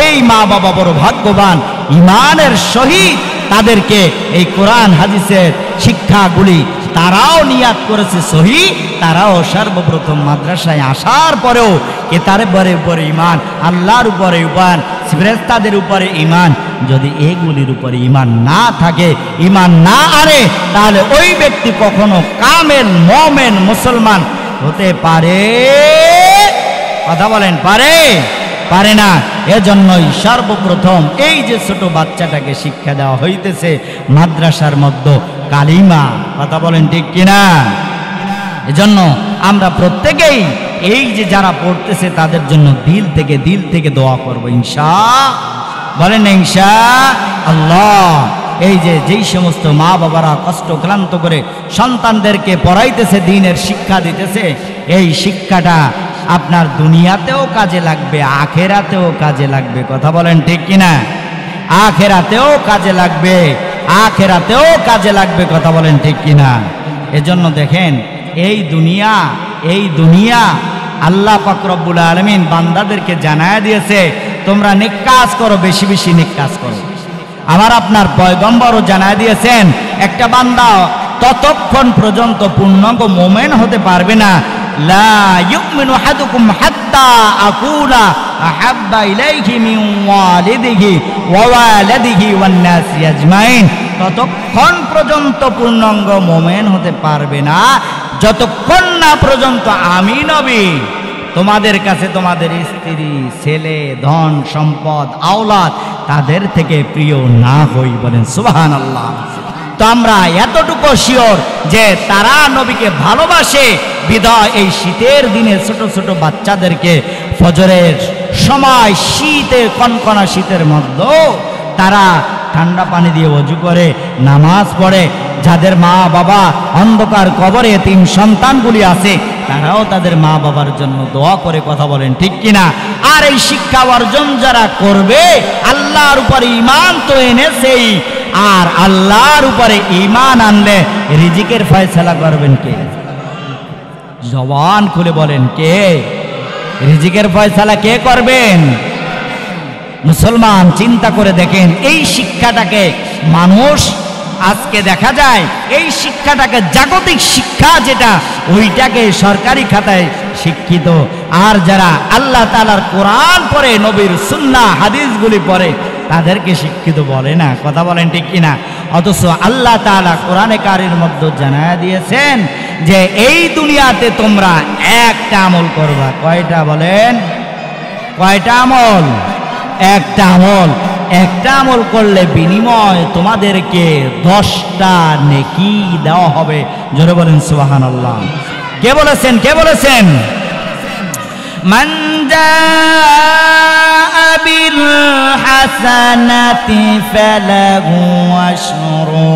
এই মা বাবা বড় ভাগ্যবান, ঈমানের সহিত তাদেরকে এই কোরআন হাদিসের শিক্ষাগুলি তারাও নিয়াত করেছে সহি। তারাও সর্বপ্রথম মাদ্রাসায় আসার পরেও কেতাবের উপরে ঈমান, আল্লাহর উপরে ঈমান, ফেরেশতাদের উপরে ঈমান। যদি এগুলির উপরে ঈমান না থাকে, ঈমান না আনে, তাহলে ওই ব্যক্তি কখনো কামেল মুমিন মুসলমান হতে পারে? কথা বলেন, পারে না। এজন্যই সর্বপ্রথম এই যে ছোট বাচ্চাটাকে শিক্ষা দেওয়া হইতেছে মাদ্রাসার মধ্যে কালিমা। কথা বলেন ঠিক কিনা? এজন্য আমরা প্রত্যেকেই এই যে যারা পড়তেছে তাদের জন্য দিল থেকে দোয়া করব বলেন ইনশাআল্লাহ। এই যে যেই সমস্ত মা বাবারা কষ্ট ক্লান্ত করে সন্তানদেরকে পড়াইতেছে, দ্বীনের শিক্ষা দিতেছে, এই শিক্ষাটা আপনার দুনিয়াতেও কাজে লাগবে, আখেরাতেও কাজে লাগবে। কথা বলেন ঠিক কিনা? আখেরাতেও কাজে লাগবে, আখেরাতেও কাজে লাগবে। কথা বলেন ঠিক কিনা? এজন্য দেখেন এই দুনিয়া আল্লাহ পাক রব্বুল আলামিন বান্দাদেরকে জানায় দিয়েছে, তোমরা নেক কাজ করো, বেশি বেশি নেক কাজ করো। আমার আপনার পয়গম্বরও জানায় দিয়েছেন, একটা বান্দা ততক্ষণ পর্যন্ত পূর্ণাঙ্গ মুমিন হতে পারবে না, লা ইউমিনু আহাদুকুম হাত্তা আকুনা আহাব্বা ইলাইহি মিন ওয়ালিদিহি ওয়া ওয়ালাদিহি ওয়ান নাসি আজমাইন। ততক্ষণ পর্যন্ত পূর্ণাঙ্গ মুমিন হতে পারবে না যতক্ষণ না পর্যন্ত আমি নবী তোমাদের কাছে তোমাদের স্ত্রী, ছেলে, ধন সম্পদ, আওলাদ তাদের থেকে প্রিয় না হই। বলেন সুবহানাল্লাহ। তো আমরা এতটুকু শিওর যে তারা নবীকে ভালোবাসে বিধায় এই শীতের দিনে ছোট ছোট বাচ্চাদেরকে ফজরের সময় শীতে কনকনা শীতের মধ্যে তারা ঠান্ডা পানি দিয়ে ওযু করে নামাজ পড়ে। যাদের মা বাবা অন্ধকার কবরে তিন সন্তানগুলি আছে তারাও তাদের মা বাবার জন্য দোয়া করে, কথা বলেন ঠিক কিনা? আর এই শিক্ষা অর্জন যারা করবে আল্লাহর উপরে ঈমান তো এনেছেই, আর আল্লাহর উপরে ঈমান আনলে রিজিকের ফয়সালা করবেন কে? জবান খুলে বলেন কে? রিজিকের ফয়সালা কে করবেন? মুসলমান চিন্তা করে দেখেন, এই শিক্ষাটাকে মানুষ আজকে দেখা যায় এই শিক্ষাটাকে জাগতিক শিক্ষা যেটা ওইটাকে সরকারি খাতায় শিক্ষিত, আর যারা আল্লাহ তাআলার কোরআন পড়ে নবীর সুন্নাহ হাদিসগুলি পড়ে তাদেরকে শিক্ষিত বলে না, কথা বলেন ঠিক কিনা? অথচ আল্লাহ তাআলা কোরআনে কারীমের মধ্যে জানায়া দিয়েছেন যে এই দুনিয়াতে তোমরা একটা আমল করবা। কয়টা বলেন? কয়টা আমল? একটা আমল। একটা আমল করলে বিনিময় তোমাদেরকে 10টা নেকি দেওয়া হবে। জোরে বলেন সুবহানাল্লাহ। কে বলেছেন? কে বলেছেন? মান জাআ বিল হাসানাতি ফালাহু আশরু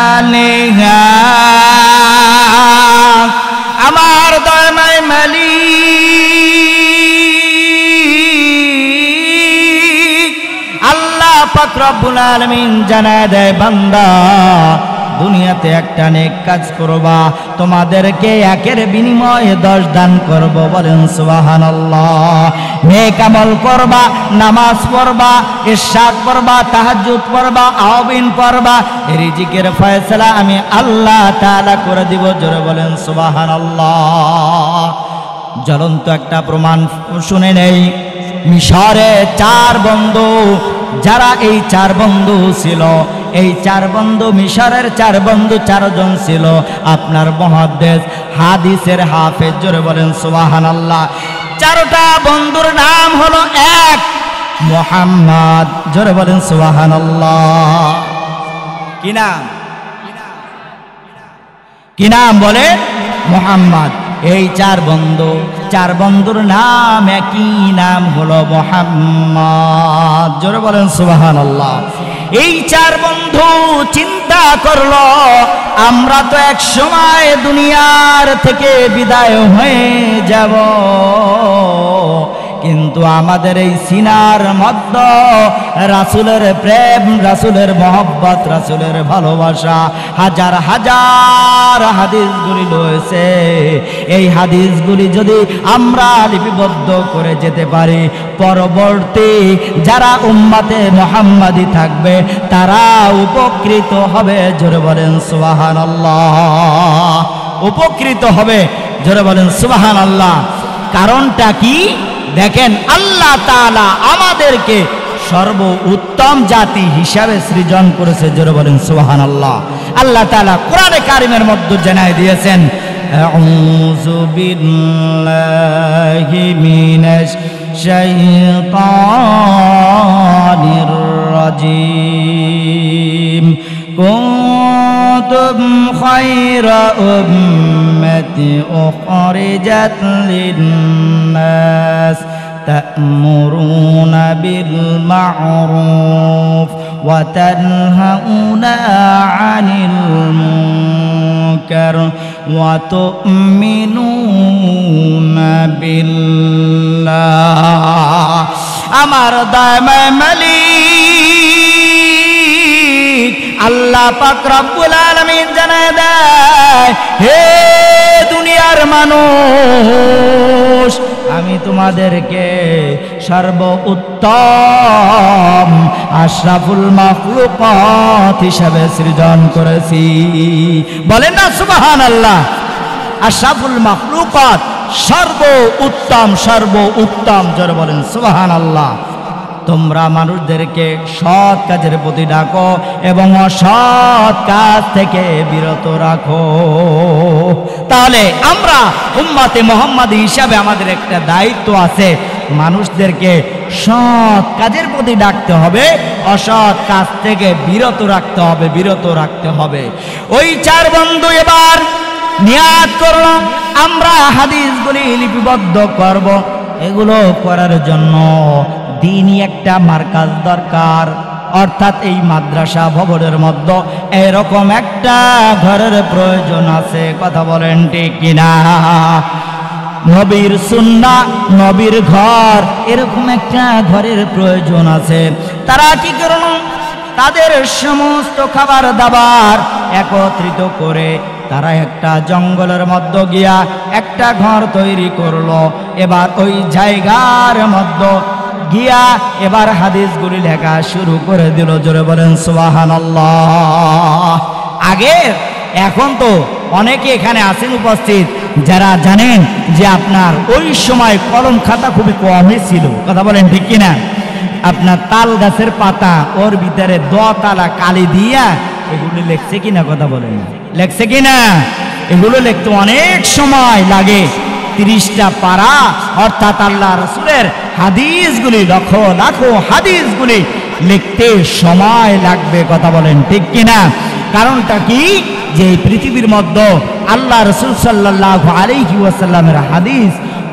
আমসালিহা। আমার দয়াময় মালিক আল্লাহ পাক রব্বুল আলামিন জানায় দেয়, বান্দা দুনিয়াতে একটা নেক কাজ করবা, তোমাদেরকে একের বিনিময়ে 10 দান করব। বলেন সুবহানাল্লাহ। নেক আমল করবা, নামাজ পড়বা, ইরশাদ পড়বা, তাহাজ্জুদ পড়বা, আওয়াবিন পড়বা, রিজিকের ফয়সালা আমি আল্লাহ তাআলা করে দিব। জোরে বলেন সুবহানাল্লাহ। জ্বলন্ত একটা প্রমাণ শুনে নেই। মিশরে 4 বন্ধু, যারা এই 4 বন্ধু ছিল, এই 4 বন্ধু মিশরের 4 বন্ধু 4 জন ছিল আপনার মুহাদ্দিস হাদিসের হাফেজ। জোরে বলেন সুবহানাল্লাহ। 4টা বন্ধুর নাম হলো 1 মুহাম্মদ। জোরে বলেন সুবহানাল্লাহ। কি নাম? কি নাম বলে? মুহাম্মদ। এই 4 বন্ধুর নাম একই নাম হলো মুহাম্মদ। জোরে বলেন সুবহানাল্লাহ। এই 4 বন্ধু চিন্তা করলো আমরা তো এক সময় দুনিয়ার থেকে বিদায় হয়ে যাব, কিন্তু আমাদের এই সিনার মধ্যে রাসূলের প্রেম, রাসূলের মহব্বত, রাসূলের ভালোবাসা হাজার হাজার হাদিসগুলি রয়েছে। এই হাদিসগুলি যদি আমরা লিপিবদ্ধ করে যেতে পারি, পরবর্তী যারা উম্মতে মুহাম্মাদি থাকবে তারা উপকৃত হবে। জোরে বলেন সুবহানাল্লাহ। উপকৃত হবে। জোরে বলেন সুবহানাল্লাহ। কারণটা কি? দেখেন, আল্লাহ তাআলা আমাদেরকে সর্ব উত্তম জাতি হিসাবে সৃজন করেছে। জোরে বলেন সুবহানাল্লাহ। আল্লাহ তাআলা কোরআনে কারীমের মধ্যে জানায় দিয়েছেন, আউযু বিল্লাহি মিনাশ শাইতানির রাজীম। কুনতুম খায়রা উম্মাতি উখরিজাত লিন-নাস তা'মুরুনা বিল মা'রুফ ওয়া তানহাউনা 'আনিল মুনকার ওয়া তু'মিনুনা বিল্লাহ। আমার দয়াময় মালিক আল্লাহ পাক রব্বুল আলামিন জানায় দেয়, হে দুনিয়ার মানুষ, আমি তোমাদেরকে সর্ব উত্তম আশরাফুল মাখলুকাত হিসাবে সৃজন করেছি। বলেন না সুবহানাল্লাহ। আশরাফুল মাখলুকাত, সর্ব উত্তম, সর্ব উত্তম। জোরে বলেন সুবহানাল্লাহ। তোমরা মানুষদেরকে সৎ কাজের প্রতি ডাকো এবং অসৎ কাজ থেকে বিরত রাখো। তাহলে আমরা উম্মতে মুহাম্মাদি হিসাবে আমাদের একটা দায়িত্ব আছে, মানুষদেরকে সৎ কাজের প্রতি ডাকতে হবে, অসৎ কাজ থেকে বিরত রাখতে হবে। ওই 4 বন্ধু এবার নিয়াত করলাম আমরা হাদিসগুলি লিপিবদ্ধ করব। এগুলো করার জন্য দিনই একটা মার্কাজ দরকার, অর্থাৎ এই মাদ্রাসা ভবনের মধ্যে এরকম একটা ঘরের প্রয়োজন আছে। কথা বলেন ঠিক কিনা? নবীর সুন্নাহ, নবীর ঘর, এরকম একটা ঘরের প্রয়োজন আছে। তারা কি করল? তাদের সমস্ত খাবার দাবার একত্রিত করে তারা একটা জঙ্গলের মধ্যে গিয়া একটা ঘর তৈরি করলো। এবার ওই জায়গার মধ্যে গিয়া এবার হাদিসগুলি লেখা শুরু করে দিল। জোরে বলেন সুবহানাল্লাহ। আগে এখন তো অনেকে এখানে আছেন উপস্থিত যারা জানেন যে আপনার ওই সময় কলম খাতা খুবই কমই ছিল। কথা বলেন ঠিক কিনা? আপনার তাল গাছের পাতা ওর ভিতরে 10 তালা কালি দিয়া এগুলো লেখছে কিনা? কথা বলেন, লেখছে কিনা? এগুলো লিখতে অনেক সময় লাগে। 30টা পারা, অর্থাৎ আল্লাহ রাসূলের হাদিসগুলি, লাখো লাখো হাদিসগুলি লিখতে সময় লাগবে। কথা বলেন ঠিক কিনা? কারণটা কি? যে পৃথিবীর মধ্যে আল্লাহ রাসূল সাল্লাল্লাহু আলাইহি ওয়াসাল্লামের হাদিস,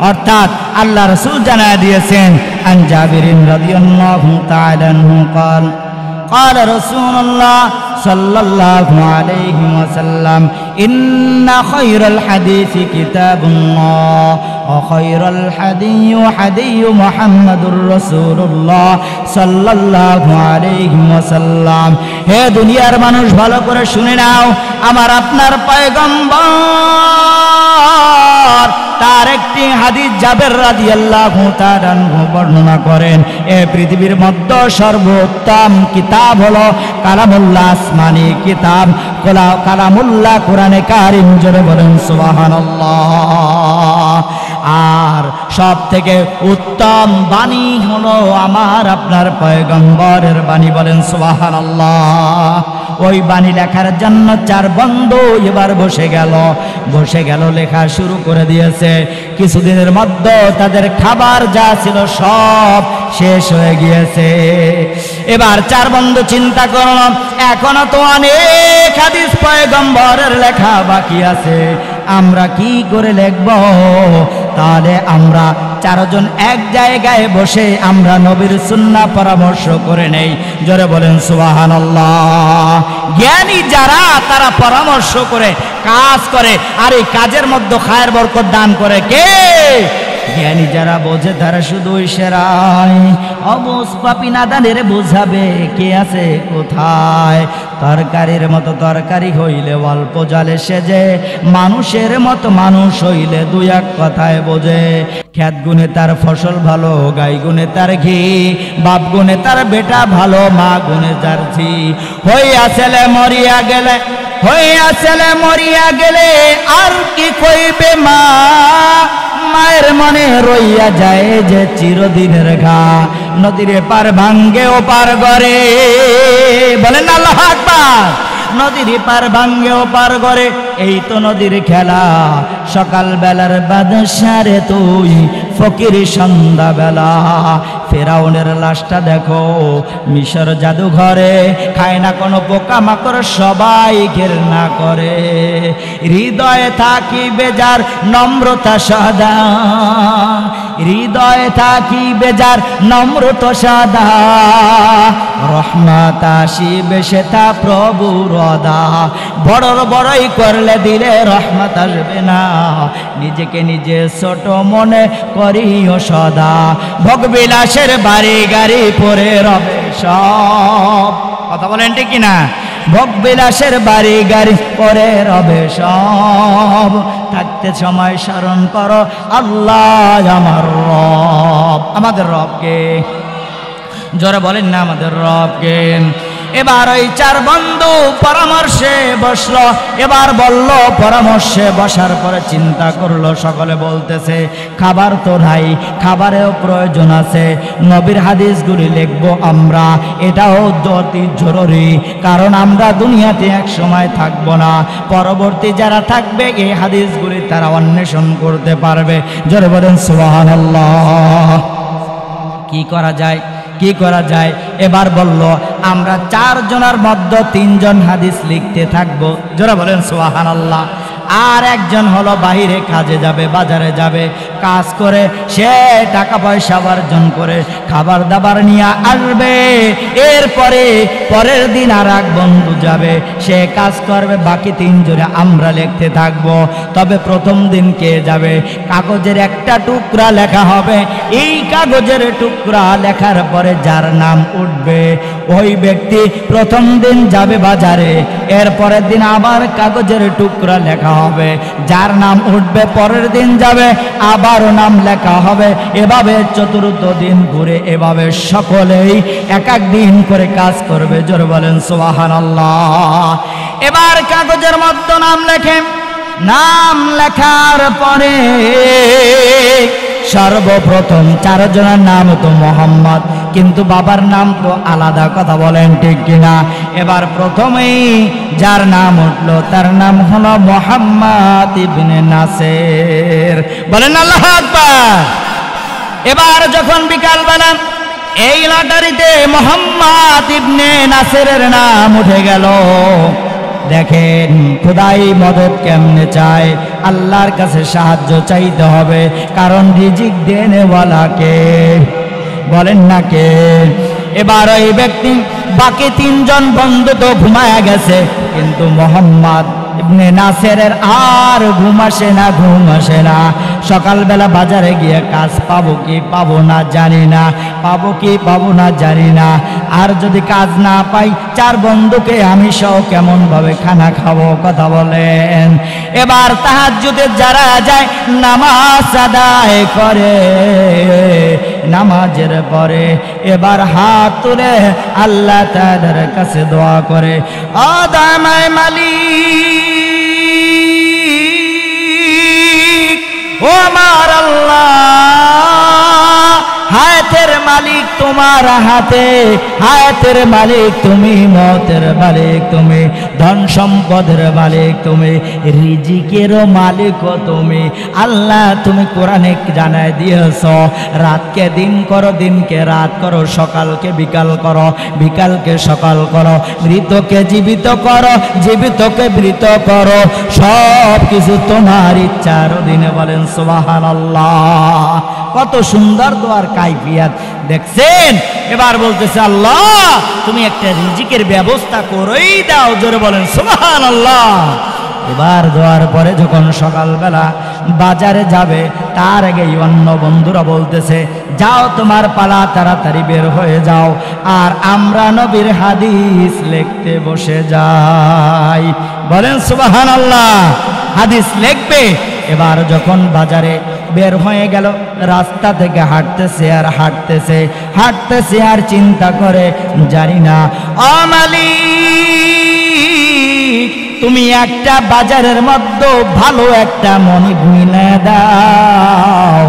অর্থাৎ আল্লাহ রাসূল জানায় দিয়েছেন, আন জাবিরিন রাদিয়াল্লাহু তাআলা আনহু قال قال رسول الله صلى الله عليه وسلم إن خير الحديث كتاب الله وخير الحدي حدي محمد رسول الله صلى الله عليه وسلم। হে দুনিয়ার মানুষ ভালো করে শুনে নাও, আমার আপনার পয়গম্বর তার একটি হাদিস জাবের রাদিয়াল্লাহু তাআলা আনহু বর্ণনা করেন, এ পৃথিবীর মধ্যে সর্বোত্তম কিতাব হলো কালামুল্লাহ, আসমানি কিতাব কালামুল্লাহ কোরআনে কারীম। জোরে বলেন সুবহানাল্লাহ। আর সব থেকে উত্তম বাণী হলো আমার আপনার পয়গম্বরের বাণী। বলেন সুবহানাল্লাহ। ওই বাণী লেখার জন্য 4 বন্ধু এবার বসে গেল লেখা শুরু করে দিয়েছে। কিছুদিনের মধ্যে তাদের খাবার যা ছিল সব শেষ হয়ে গিয়েছে। এবার 4 বন্ধু চিন্তা করল, এখনো তো অনেক হাদিস পয়গম্বরের লেখা বাকি আছে, আমরা কি করে লিখব? তাহলে আমরা 4 জন এক জায়গায় বসে আমরা নবীর সুন্নাহ পরামর্শ করে নেই। জোরে বলেন সুবহানাল্লাহ। জ্ঞানী যারা তারা পরামর্শ করে কাজ করে, আর এই কাজের মধ্যে খায়ের বরকত দান করে কে? জ্ঞানী যারা বোঝে তারা শুধু ইশারায়, অবুঝ পাপী নাদানের বোঝাবে কে আছে কোথায়। তরকারির মতো তরকারি হইলে অল্প জলে সেজে, মানুষের মতো মানুষ হইলে 2-1 কথায় বোঝে। খেত গুনে তার ফসল ভালো, গাই গুনে তার ঘি, বাপ গুনে তার বেটা ভালো, মা গুনে তার ঝি। হইয়া ছেলে মরিয়া গেলে আর কি কইবে মা, মায়ের মনে রইয়া যায় যে চিরদিনের ঘা। নদীর পার ভাঙ্গে ও পার গড়ে, বলেন আল্লাহু আকবার। নদীর পার ভাঙ্গে ও পার গড়ে, এই তো নদীর খেলা। সকাল বেলার বাদশারে তুই ফকির সন্ধ্যা বেলা। ফেরাউনের লাশটা দেখো মিশর জাদুঘরে, খায় না কোনো পোকা মাকড়, সবাই ঘেন্না করে। হৃদয়ে থাকিবে যার নম্রতা সদা, হৃদয়ে থাকিবে যার নম্রতা সদা, রহমত আসিবে সেটা প্রভুর অদা। বড়ই করলে দিলে রহমত আসবে না, নিজেকে নিজে ছোট মনে করিও সদা। ভোগবিলাসের বাড়ি গাড়ি পরে রবে সব। কথা বলেন ঠিক কিনা? ভোগবিলাসের বাড়ি গাড়ি পরে রবে সব। থাকতে সময় স্মরণ করো আল্লাহ আমার রব। আমাদের রবকে জোরে বলেন না, আমাদের রবকে। এবার ওই 4 বন্ধু পরামর্শে বসলো। এবার বলল, পরামর্শে বসার পরে চিন্তা করলো, সকলে বলতেছে খাবার তো নাই, খাবারেও প্রয়োজন আছে, নবীর হাদিসগুলি লিখবো আমরা, এটাও অতি জরুরি। কারণ আমরা দুনিয়াতে এক সময় থাকবো না, পরবর্তী যারা থাকবে এই হাদিসগুলি তারা অন্বেষণ করতে পারবে। জোরে বলেন সুবহানাল্লাহ। কি করা যায়, কি করা যায়? এবার বলল আমরা 4 জনের মধ্যে 3 জন হাদিস লিখতে থাকবো। যারা বলেন সুবহানাল্লাহ। আর একজন হলো বাহিরে কাজে যাবে, বাজারে যাবে, কাজ করে সে টাকা পয়সা উপার্জন করে খাবার দাবার নিয়ে আসবে। এরপরে পরের দিন আর এক বন্ধু যাবে, সে কাজ করবে, বাকি 3 জনে আমরা লিখতে থাকবো। তবে প্রথম দিন কে যাবে? কাগজের একটা টুকরা লেখা হবে। এই কাগজের টুকরা লেখার পরে যার নাম উঠবে ওই ব্যক্তি প্রথম দিন যাবে বাজারে, এরপরের দিন আবার কাগজের টুকরা লেখা হবে, যার নাম উঠবে পরের দিন যাবে আবারও নাম লেখা হবে। এভাবে চতুর্থ দিন ঘুরে এভাবে সকলেই এক এক দিন করে কাজ করবে। জোরে বলেন সুবহানাল্লাহ। এবার কাগজের মধ্যে নাম লেখে, নাম লেখার পরে সর্বপ্রথম 4 জনের নাম তো মোহাম্মদ, কিন্তু বাবার নাম তো আলাদা, কথা বলেন ঠিক কিনা? এবার প্রথমেই যার নাম উঠলো তার নাম হলো মুহাম্মদ ইবনে নাসের। বলেন আল্লাহু আকবার। এবার যখন বিকালবেলা এই লটারিতে মুহাম্মদ ইবনে নাসেরের নাম উঠে গেল, দেখেন খোদাই মদত কেমনে চায়, আল্লাহর কাছে সাহায্য চাইতে হবে, কারণ রিজিক দেনেওয়ালাকে, বলেন না কে? এবার ওই ব্যক্তি, বাকি 3 জন বন্ধু তো ঘুমায়া গেছে, কিন্তু মোহাম্মদ ইবনে নাসেরের আর ঘুম আসে না। সকালবেলা বাজারে গিয়ে কাজ পাবো কি পাবো না জানি না, পাবো কি পাবো না জানি না। আর যদি কাজ না পাই 4 বন্ধুকে আমি সহ কেমন ভাবে খানা খাবো, কথা বলেন? এবার তাহাজ্জুদে যারা যায় নামাজ আদায় করে, নামাজের পরে এবার হাত তুলে আল্লাহ তাআলার কাছে দোয়া করে, ও দয়াময় মালিক, ও আমার আল্লাহ, হায়াতের মালিক তোমার হাতে, হায়াতের মালিক তুমি, মতের মালিক তুমি, ধন সম্পদের মালিক তুমি, রিজিকেরও মালিকও তুমি। আল্লাহ তুমি কোরআনে জানায় দিয়েছ, রাতকে দিন করো, দিনকে রাত করো, সকালকে বিকাল করো, বিকালকে সকাল করো, মৃতকে জীবিত করো, জীবিতকে মৃত করো, সব কিছু তোমার ইচ্ছার অধীনে। বলেন সুবহানাল্লাহ। কত সুন্দর দোয়ার কাইফিয়াত দেখছেন? এবার বলতেছে আল্লাহ তুমি একটা রিজিকের ব্যবস্থা করেই দাও। জোরে বলেন সুবহানাল্লাহ। এবার দোয়ার পরে যখন সকালবেলা বাজারে যাবে, তার আগেই অন্য বন্ধুরা বলতেছে যাও তোমার পালা, তাড়াতাড়ি বের হয়ে যাও, আর আমরা নবীর হাদিস লিখতে বসে যাই। বলেন সুবহানাল্লাহ। হাদিস লিখবে। এবার যখন বাজারে বের হয়ে গেল, রাস্তা থেকে হাঁটতেছে আর হাঁটতেছে, হাঁটতেছে আর চিন্তা করে, জানি না ও মালিক তুমি একটা বাজারের মধ্যে ভালো একটা মনিব মিলে দাও।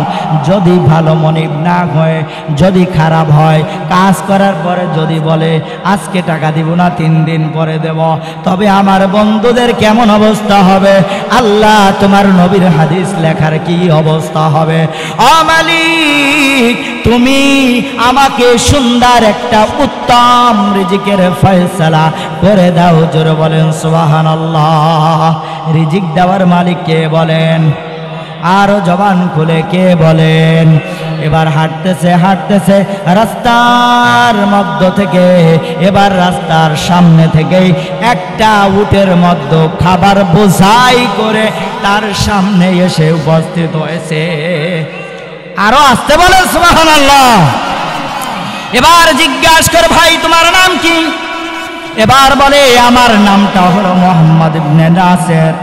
যদি ভালো মনিব না হয়, যদি খারাপ হয়, কাজ করার পরে যদি বলে আজকে টাকা দিব না 3 দিন পরে দেব, তবে আমার বন্ধুদের কেমন অবস্থা হবে? আল্লাহ তোমার নবীর হাদিস লেখার কি অবস্থা হবে? ও মালিক তুমি আমাকে সুন্দর একটা উত্তম রিজিকের ফয়সালা করে দাও। জোরে বলেন সুবহানাল্লাহ। রিজিক দেওয়ার মালিক কে বলেন? আরো জবান খুলে কে বলেন? এবার হাঁটতেছে হাঁটতেছে রাস্তার মধ্য থেকে, এবার রাস্তার সামনে থেকেই একটা উটের মধ্যে খাবার বোঝাই করে তার সামনে এসে উপস্থিত হয়েছে। আরো আসতে বলেন সুবহানাল্লাহ। এবার জিজ্ঞাসা করে ভাই তোমার নাম কি? এবার বলে আমার নামটা হলো মোহাম্মদ ইবনে নাসের।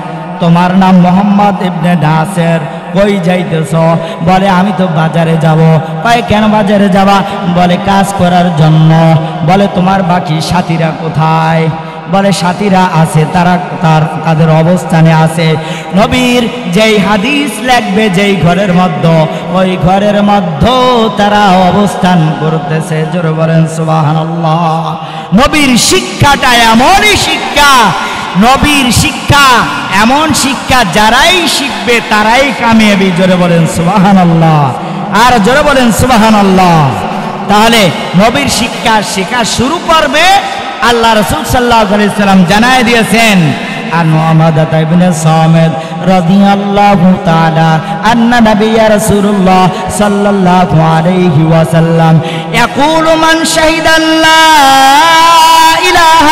তোমার নাম মোহাম্মদ ইবনে নাসের, কই যাইতেছ? বলে আমি তো বাজারে যাব। কয় কেন বাজারে যাবা? বলে কাজ করার জন্য। বলে তোমার বাকি সাথীরা কোথায়? বলে সাথীরা আছে, তারা তাদের অবস্থানে আছে। নবীর যেই হাদিস লাগবে যেই ঘরের মধ্যে, ওই ঘরের মধ্যে তারা অবস্থান করতেছে। জোরে বলেন সুবহানাল্লাহ। নবীর শিক্ষাটা এমনই শিক্ষা, নবীর শিক্ষা এমন শিক্ষা যারাই শিখবে তারাই কামিয়াবি। জোরে বলেন সুবহানাল্লাহ। আর জোরে বলেন সুবহানাল্লাহ। তাহলে নবীর শিক্ষা শেখা শুরু করবে। আল্লাহ রাসূল সাল্লাল্লাহু আলাইহি সাল্লাম জানায় দিয়েছেন عن عمادة بن الصامت رضي الله تعالى أن نبي رسول الله صلى الله عليه وسلم يقول من شهد لا إله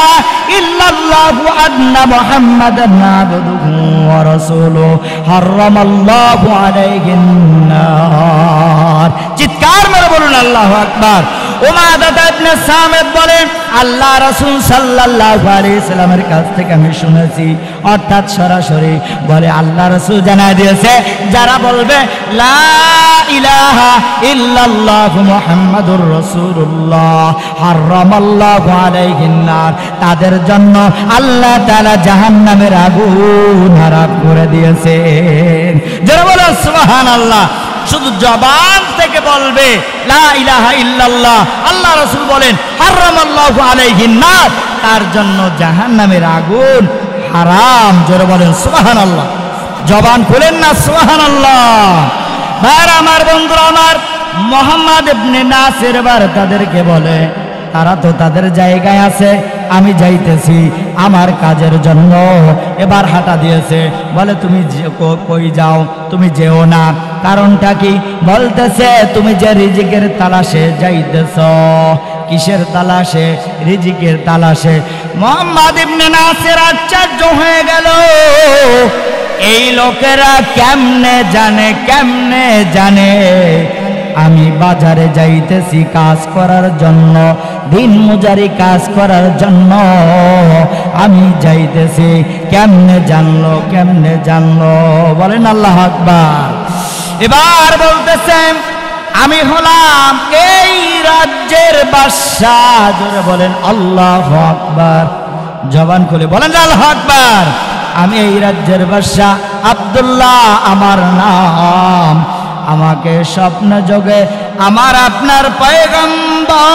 إلا الله أن محمدا عبده ورسوله حرم الله عليه النار চিৎকার মেরে বলুন আল্লাহু আকবার। উমাদা ইবনে সামিত বলেন আল্লাহ রাসূল সাল্লাল্লাহু আলাইহি সাল্লামের কাছ থেকে আমি শুনেছি, অর্থাৎ সরাসরি বলে আল্লাহ রাসূল জানায় দিয়েছে যারা বলবে লা ইলাহা ইল্লাল্লাহু মুহাম্মাদুর রাসূলুল্লাহ হারামাল্লাহু আলাইহিন নার, তাদের জন্য আল্লাহ তাআলা জাহান্নামের আগুন হারাম করে দিয়েছেন। যারা বলে সুবহানাল্লাহ, শুধু জবান থেকে বলবে লা ইলাহা ইল্লাল্লাহ, আল্লাহ রাসূল বলেন হারামাল্লাহু আলাইহিন নার, তার জন্য জাহান্নামের আগুন হারাম। জোরে বলেন সুবহানাল্লাহ, জবান খুলেন না সুবহানাল্লাহ। ভাইরা আমার, বন্ধুরা আমার, মুহাম্মদ ইবনে নাসির এবার তাদেরকে বলে তারা তো তাদের জায়গায় আছে, আমি যাইতেছি আমার কাজের জন্য। এবার হাঁটা দিয়েছে, বলে তুমি কই যাও, তুমি যেও না। কারণটা কি? বলতেছে তুমি যে রিজিকের তালাশে যাইতেছ। কিসের তালাশে? রিজিকের তালাশে। মুহাম্মদ ইবনে নাসির আশ্চর্য হয়ে গেল, এই লোকেরা কেমনে জানে আমি বাজারে যাইতেছি কাজ করার জন্য, দিন মজুরি কাজ করার জন্য আমি যাইতেছি। কেমনে জানলো? বলেন আল্লাহু আকবার। এবার বলতেছেন আমি হলাম এই রাজ্যের বাদশাহ। জোরে বলেন আল্লাহু আকবার, জবান খুলে বলেন আল্লাহু আকবার। আমি এই রাজ্যের বাদশাহ, আব্দুল্লাহ আমার নাম। আমাকে স্বপ্ন যোগে আমার আপনার পয়গম্বর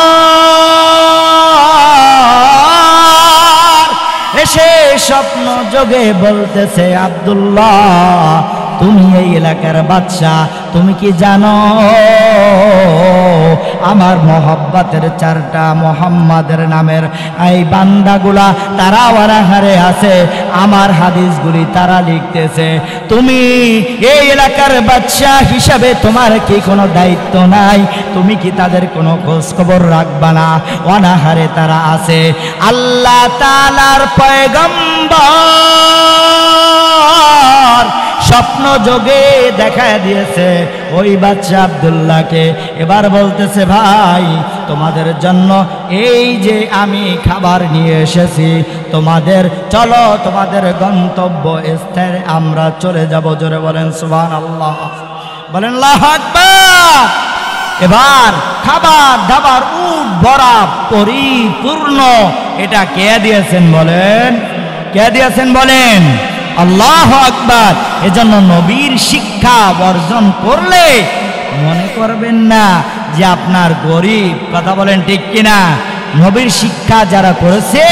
এসে স্বপ্ন যোগে বলতেছে আব্দুল্লাহ তুমি এই এলাকার বাদশাহ, তুমি কি জানো আমার মহব্বতের চারটা মুহাম্মাদের নামের এই বান্দাগুলা তারা ওয়ারাহারে আছে, আমার হাদিসগুলি তারা লিখতেছে। তুমি এই এলাকার বাদশাহ হিসাবে তোমার কি কোনো দায়িত্ব নাই? তুমি কি তাদের কোনো খোঁজ খবর রাখবা না? অনাহারে তারা আছে। আল্লাহ তাআলার পয়গম্বর স্বপ্ন যোগে দেখা দিয়েছে ওই বাদশা আব্দুল্লাহকে। এবার বলতেছে ভাই তোমাদের জন্য এই যে আমি খাবার নিয়ে এসেছি, তোমাদের চলো তোমাদের গন্তব্য স্থানে আমরা চলে যাব। জোরে বলেন সুবহানাল্লাহ, বলেন আল্লাহু আকবার। এবার খাবার দাবার উট ভরা পরিপূর্ণ। এটা কে দিয়েছেন বলেন? কে দিয়েছেন বলেন? আল্লাহু আকবার। এজন্য নবীর শিক্ষা অর্জন করলে মনে করবেন না যে আপনার গরিব। কথা বলেন ঠিক কিনা? নবীর শিক্ষা যারা করেছে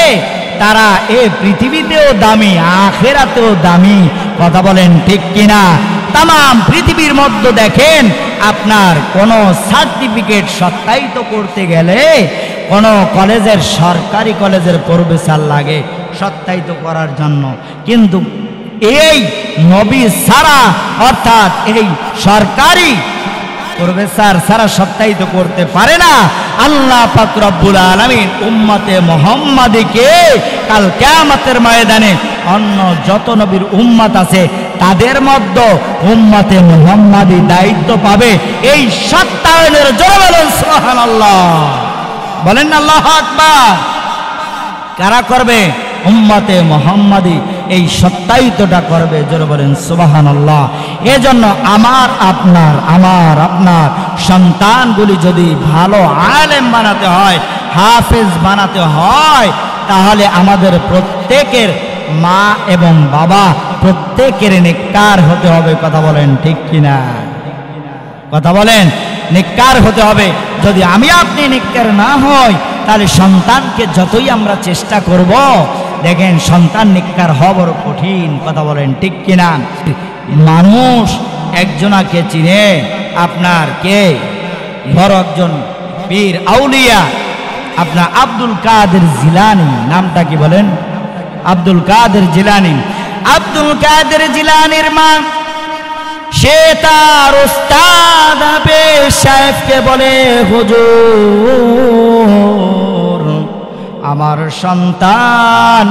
তারা এই পৃথিবীতেও দামি, আখিরাতেও দামি। কথা বলেন ঠিক কিনা? তাম পৃথিবীর মধ্যে দেখেন আপনার কোনো সার্টিফিকেট সত্যায়িত করতে গেলে কোনো কলেজের, সরকারি কলেজের প্রফেসর লাগে সত্যায়িত করার জন্য, কিন্তু এই নবী সারা অর্থাৎ এই সরকারি প্রফেসর সারা সত্যায়িত করতে পারে না। আল্লাহ পাক রব্বুল আলামিন উম্মতে মুহাম্মাদীকে কাল কিয়ামতের ময়দানে অন্য যত নবীর উম্মত আছে তাদের মধ্যে উম্মতে মুহাম্মাদী দায়িত্ব পাবে এই সত্যায়নের। জোরে বলেন সুবহানাল্লাহ, বলেন আল্লাহু আকবার। কারা করবে? উম্মতে মুহাম্মাদী এই সত্যায়িতটা করবে। জোরে বলেন সুবহানাল্লাহ। এজন্য আমার আপনার সন্তানগুলি যদি ভালো আলেম বানাতে হয়, হাফেজ বানাতে হয়, তাহলে আমাদের প্রত্যেকের মা এবং বাবা প্রত্যেকের নেককার হতে হবে। কথা বলেন ঠিক কিনা? কথা বলেন, নেককার হতে হবে। যদি আমি আপনি নেককার না হই তাহলে সন্তানকে যতই আমরা চেষ্টা করব, দেখেন সন্তান নেককার হওয়া বড় কঠিন। কথা বলেন ঠিক কিনা? মানুষ একজনাকে চিনে, আপনার কে বড় একজন পীর আউলিয়া আপনার আব্দুল কাদের জিলানী, নামটা কি বলেন? আব্দুল কাদের জিলানী। আব্দুল কাদের জিলানীর মা, সে তার ওস্তাদ হাফেজ সাহেবকে বলে, হুজুর আমার সন্তান,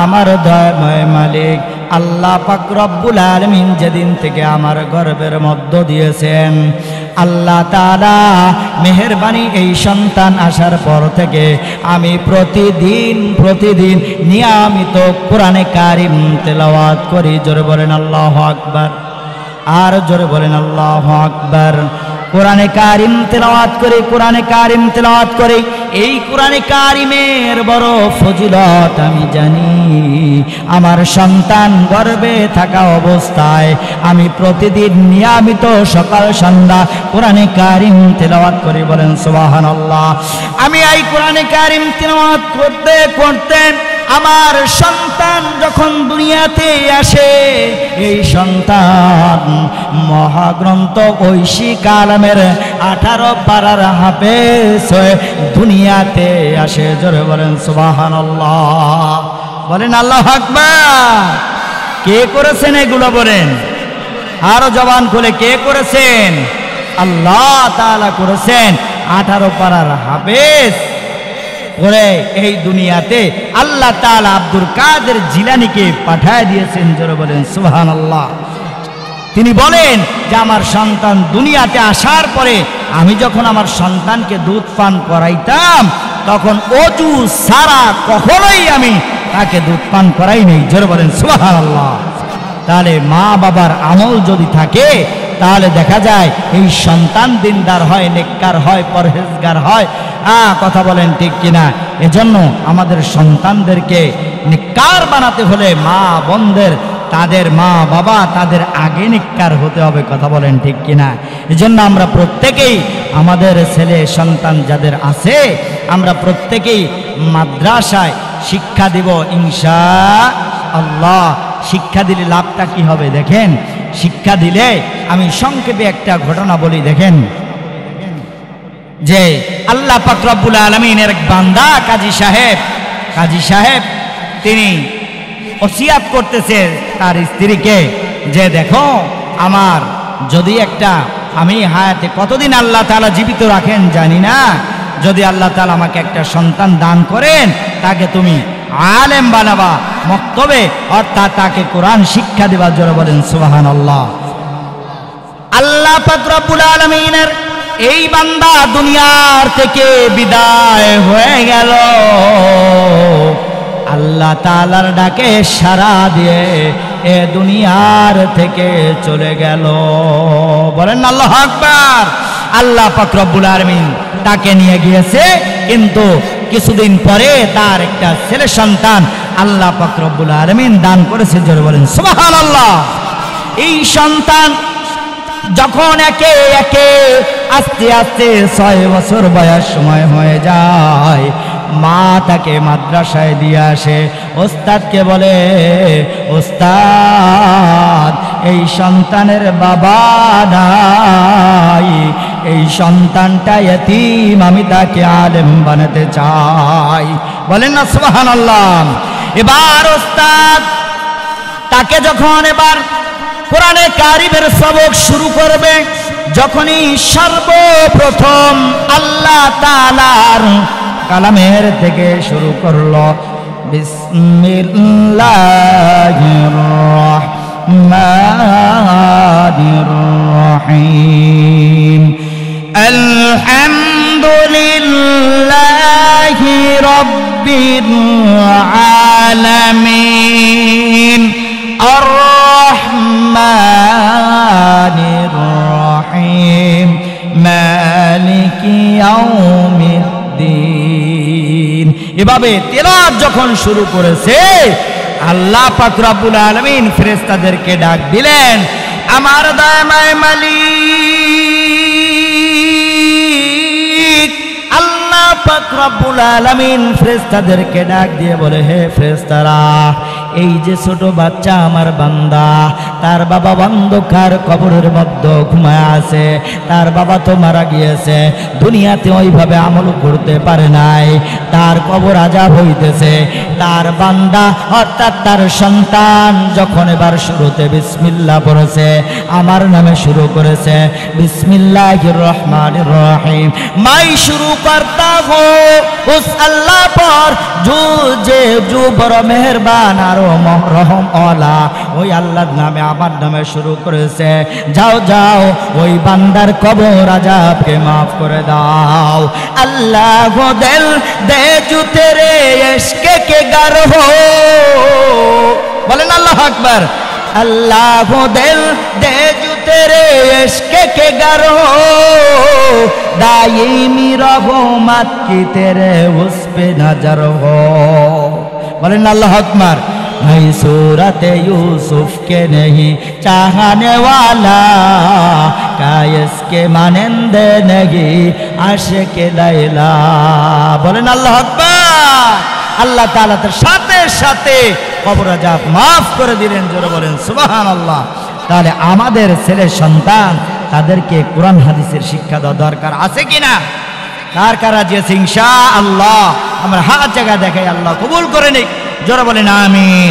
আমার দয়াময় মালিক আল্লাহ পাক রব্বুল আলামিন যেদিন থেকে আমার গর্ভের মধ্য দিয়েছেন, আল্লাহ তাআলা মেহেরবানি এই সন্তান আসার পর থেকে আমি প্রতিদিন নিয়মিত কোরআনে কারিম তেলাওয়াত করি। জোরে বলেন আল্লাহু আকবার, আর জোরে বলেন আল্লাহু আকবার। কোরআনে কারিম তেলাওয়াত করে, কোরআনে কারিম তেলাওয়াত করে। এই কোরআনে কারিমের বড় ফজিলত আমি জানি। আমার সন্তান গর্ভে থাকা অবস্থায় আমি প্রতিদিন নিয়মিত সকাল সন্ধ্যা কোরআনে কারিম তেলাওয়াত করি। বলেন সুবহানাল্লাহ। আমি এই কোরআনে কারিম তেলাওয়াত করতে করতে আমার সন্তান যখন দুনিয়াতে আসে, এই সন্তান মহাগ্রন্থ ঐশী কালামের 18 পারার হাফেজ হয়ে দুনিয়াতে আসে। জোরে বলেন সুবহানাল্লাহ, বলেন আল্লাহু আকবার। কে করেছেন এগুলো বলেন? আরো জবান খুলে কে করেছেন? আল্লাহ তাআলা করেছেন। 18 পারার হাফেজ করে এই দুনিয়াতে আল্লাহ তাআলা আব্দুল কাদের জিলানীকে পাঠায় দিয়েছেন। জোরে বলেন সুবহানাল্লাহ। তিনি বলেন যে আমার সন্তান দুনিয়াতে আসার পরে আমি যখন আমার সন্তানকে দুধ পান করাইতাম, তখন অজু ছাড়া কখনোই আমি তাকে দুধ পান করাই নেই। জোরে বলেন সুবহানাল্লাহ। তাহলে মা বাবার আমল যদি থাকে, তাহলে দেখা যায় এই সন্তান দিনদার হয়, নেককার হয়, পরহেজগার হয়। কথা বলেন ঠিক কিনা? এজন্য আমাদের সন্তানদেরকে নেককার বানাতে হলে মা বোনদের, তাদের মা বাবা তাদের আগে নেককার হতে হবে। কথা বলেন ঠিক কিনা? এজন্য আমরা প্রত্যেকেই আমাদের ছেলে সন্তান যাদের আছে, আমরা প্রত্যেকেই মাদ্রাসায় শিক্ষা দিব ইনশাআল্লাহ। শিক্ষা দিলে লাভটা কি হবে দেখেন? শিক্ষা দিলে আমি সংক্ষেপে একটা ঘটনা বলি। দেখেন যে আল্লাহ পাক রব্বুল আলামিনের এক বান্দা কাজী সাহেব তিনি ওসিয়াত করতেছে তার স্ত্রীকে যে দেখো, আমার যদি একটা, আমি হায়াতে কতদিন আল্লাহ তাআলা জীবিত রাখেন জানি না, যদি আল্লাহ তাআলা আমাকে একটা সন্তান দান করেন, তাকে তুমি আলেম বানাবা, মক্তবে অর্থাৎ তাকে কোরআন শিক্ষা দেবার। জোরে বলেন সুবহানাল্লাহ। আল্লাহ পাক রব্বুল আলামিনের এই বান্দা দুনিয়ার থেকে বিদায় হয়ে গেল, আল্লাহ তাআলার ডাকে সাড়া দিয়ে এ দুনিয়ার থেকে চলে গেল। বলেন আল্লাহু আকবার। আল্লাহ পাক রব্বুল আলামিন তাকে নিয়ে গিয়েছে, কিন্তু কিছুদিন পরে তার একটা ছেলে সন্তান আল্লাহ পাক রব্বুল আলামিন দান করেছে। জোরে বলেন সুবহানাল্লাহ। এই সন্তান যখন একে একে আস্তে আস্তে 6 বছর বয়স সময় হয়ে যায়, মা তাকে মাদ্রাসায় দিয়ে আসে। ওস্তাদকে বলে, ওস্তাদ এই সন্তানের বাবা নাই, এই সন্তানটা ইতিম, আমি তাকে আলেম বানাতে চাই। বলেন না সুবহানাল্লাহ। এবার ওস্তাদ তাকে যখন এবার কোরআনে কারিমের সবক শুরু করবে, যখনই সর্বপ্রথম আল্লাহ তাআলার কালামের থেকে শুরু করলো, বিসমিল্লাহির রহমানির রহিম, আলহামদুলিল্লাহি রাব্বিল আলামিন, আর রহমানির রহিম, মালিকি ইয়াউমিদ্দিন। এভাবে তেলাওয়াত যখন শুরু করেছে, আল্লাহ পাক রব্বুল আলামিন ফেরেশতাদেরকে ডাক দিলেন, আমার দয়াময় মালিক আল্লাহ পাক রব্বুল আলামিন ফেরেশতাদেরকে ডাক দিয়ে বলে, হে ফেরেশতারা, এই যে ছোট বাচ্চা আমার বান্দা, তার বাবা অন্ধকার কবরের মধ্যে ঘুমায় আছে, তার বাবা তো মারা গিয়েছে, দুনিয়াতে ওইভাবে আমল করতে পারে নাই, তার কবর আযাব হইতেছে। তার বান্দা অর্থাৎ তার সন্তান যখন এবার শুরুতে বিসমিল্লাহ পড়েছে, আমার নামে শুরু করেছে, বিসমিল্লাহির রহমানির রহিম, मैं शुरू करता हूँ उस अल्लाह पर जो बड़ा मेहरबान और रहम वाला, ওই আল্লাহর নামে আমার নামে শুরু করেছে, যাও যাও ওই বান্দার কবর আযাবকে maaf করে দাও। अल्लाह को दिल दे जो तेरे इश्क के गर हो, बोलें अल्लाह अकबर। अल्लाह को दिल दे जो तेरे इश्क के गर हो, दायमी रहमत की तेरे उस पे नजर हो, बोलें अल्लाह अकबर। मैं सूरत यूसुफ के नहीं चाहने वाला, का इसके मानंदे नहीं आशिक लैला, बोलें अल्लाह अकबर। আল্লাহ তাআলা তার সাথে সাথে কবর আযাব maaf করে দিলেন, জোরে বলেন সুবহানাল্লাহ। তাহলে আমাদের ছেলে সন্তান তাদেরকে কোরআন হাদিসের শিক্ষা দেওয়া দরকার আছে কিনা? কার কার রাজি আছে ইনশাআল্লাহ? আমরা হাত জায়গা দেখাই, আল্লাহ কবুল করে নিক, জোরে বলেন আমিন।